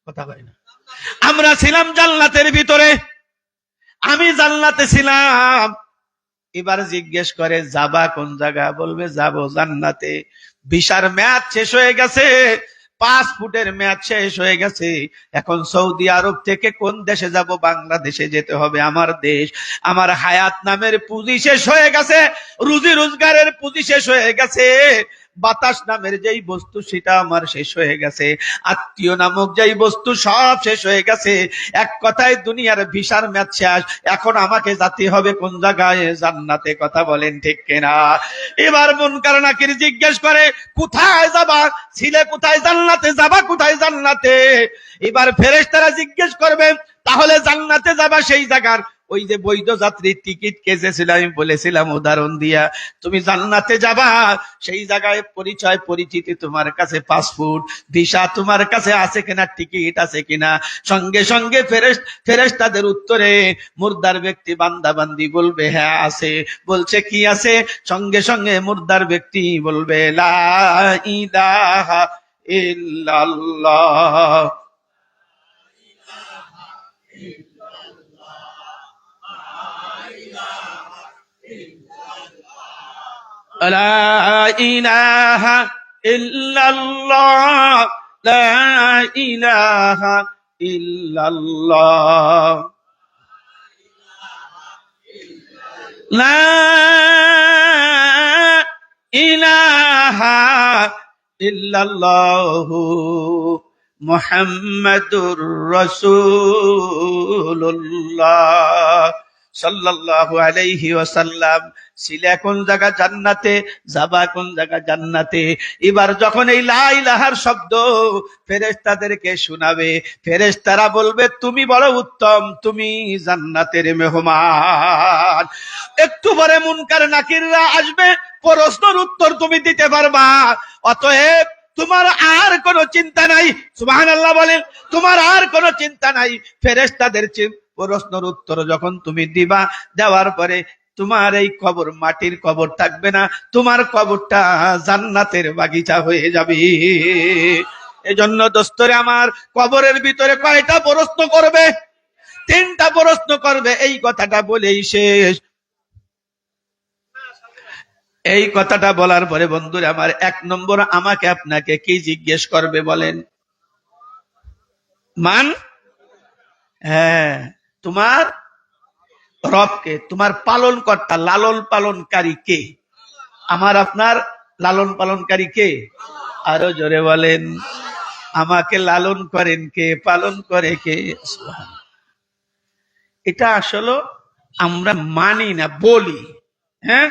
কথা বলে না। আমরা ছিলাম জান্নাতের ভিতরে, আমি জান্নাতে ছিলাম। এবার জিজ্ঞেস করে, যাবা কোন জায়গা? বলবে, যাব জান্নাতে। ভিসার মেয়াদ শেষ হয়ে গেছে, পাসপোর্টের মেয়াদ শেষ হয়ে গেছে, এখন সৌদি আরব থেকে কোন দেশে যাব? বাংলাদেশে যেতে হবে, আমার দেশ। আমার হায়াত নামের পুঁজি শেষ হয়ে গেছে, রুজি রোজগারের পুঁজি শেষ হয়ে গেছে, বাতাস নামের যেই বস্তু সেটা আমার শেষ হয়ে গেছে, আত্মীয় নামক যেই বস্তু সব শেষ হয়ে গেছে। এক কথায় দুনিয়ার ভিসার মেয়াদ শেষ, এখন আমাকে যেতে হবে কোন জায়গায়? জান্নাতে। কথা বলেন ঠিক কিনা? এবার মুনকার নাকির জিজ্ঞেস করে, কোথায় যাবা? ছিলে কোথায়? জান্নাতে। যাবা কোথায়? জান্নাতে। এবার ফেরেশতারা জিজ্ঞেস করবে, তাহলে জান্নাতে যাবা সেই জায়গার, ওই যে বৈধ যাত্রীর টিকিট কেটেছিল, আমি বলেছিলাম উদাহরণ দিয়া, তুমি জান্নাতে যাবা সেই জায়গায় পরিচয় পরিচিতি তোমার কাছে, পাসপোর্ট ভিসা তোমার কাছে আছে কিনা, টিকিট আছে কিনা? সঙ্গে সঙ্গে ফেরেশতাদের উত্তরে মুর্দার ব্যক্তি বান্দা বান্দি বলবে, হ্যাঁ আছে। বলছে, কি আছে? সঙ্গে সঙ্গে মুর্দার ব্যক্তি বলবে, লা ইলাহা ইল্লাল্লাহ। لا إله إلا الله لا إله إلا الله لا إله إلا الله মুহাম্মাদুর রাসূলুল্লাহ সাল্লাল্লাহু আলাইহি ওয়াসাল্লাম। ছিলে কোন জায়গা জান্নাতে, যাবা কোন জায়গা জান্নাতে। এবার যখন এই লা ইলাহার শব্দ ফেরেশতাদেরকে শোনাবে, ফেরেশতারা বলবে তুমি বড় উত্তম, তুমি জান্নাতের মেহমান। একটু পরে মুনকার নাকিররা আসবে, প্রশ্নের উত্তর তুমি দিতে পারবা, অতএব তোমার আর কোনো চিন্তা নাই। সুবহানাল্লাহ বলেন, তোমার আর কোনো চিন্তা নাই। ফেরেশতাদের প্রশ্নের উত্তর যখন তুমি দিবা, দেওয়ার পরে তোমার এই কবর মাটির কবর থাকবে না, তোমার কবরটা জান্নাতের বাগিচা হয়ে যাবে। এজন্য দোস্তরে আমার, কবরের ভিতরে কয়টা প্রশ্ন করবে? 3টা প্রশ্ন করবে। এই কথাটা বলেই শেষ। এই কথাটা বলার পরে বন্ধুরা আমার, 1 নম্বর আমাকে আপনাকে কি জিজ্ঞেস করবে বলেন? মান, হ্যাঁ, তোমার রবকে, তোমার পালন কর্তা, লালন পালনকারী কে? আমার আপনার লালন পালনকারী কে? আরো জোরে বলেন, আমাকে লালন করেন কে, পালন করে কে? সুবহানাল্লাহ। এটা আসলে আমরা মানি না, বলি, হ্যাঁ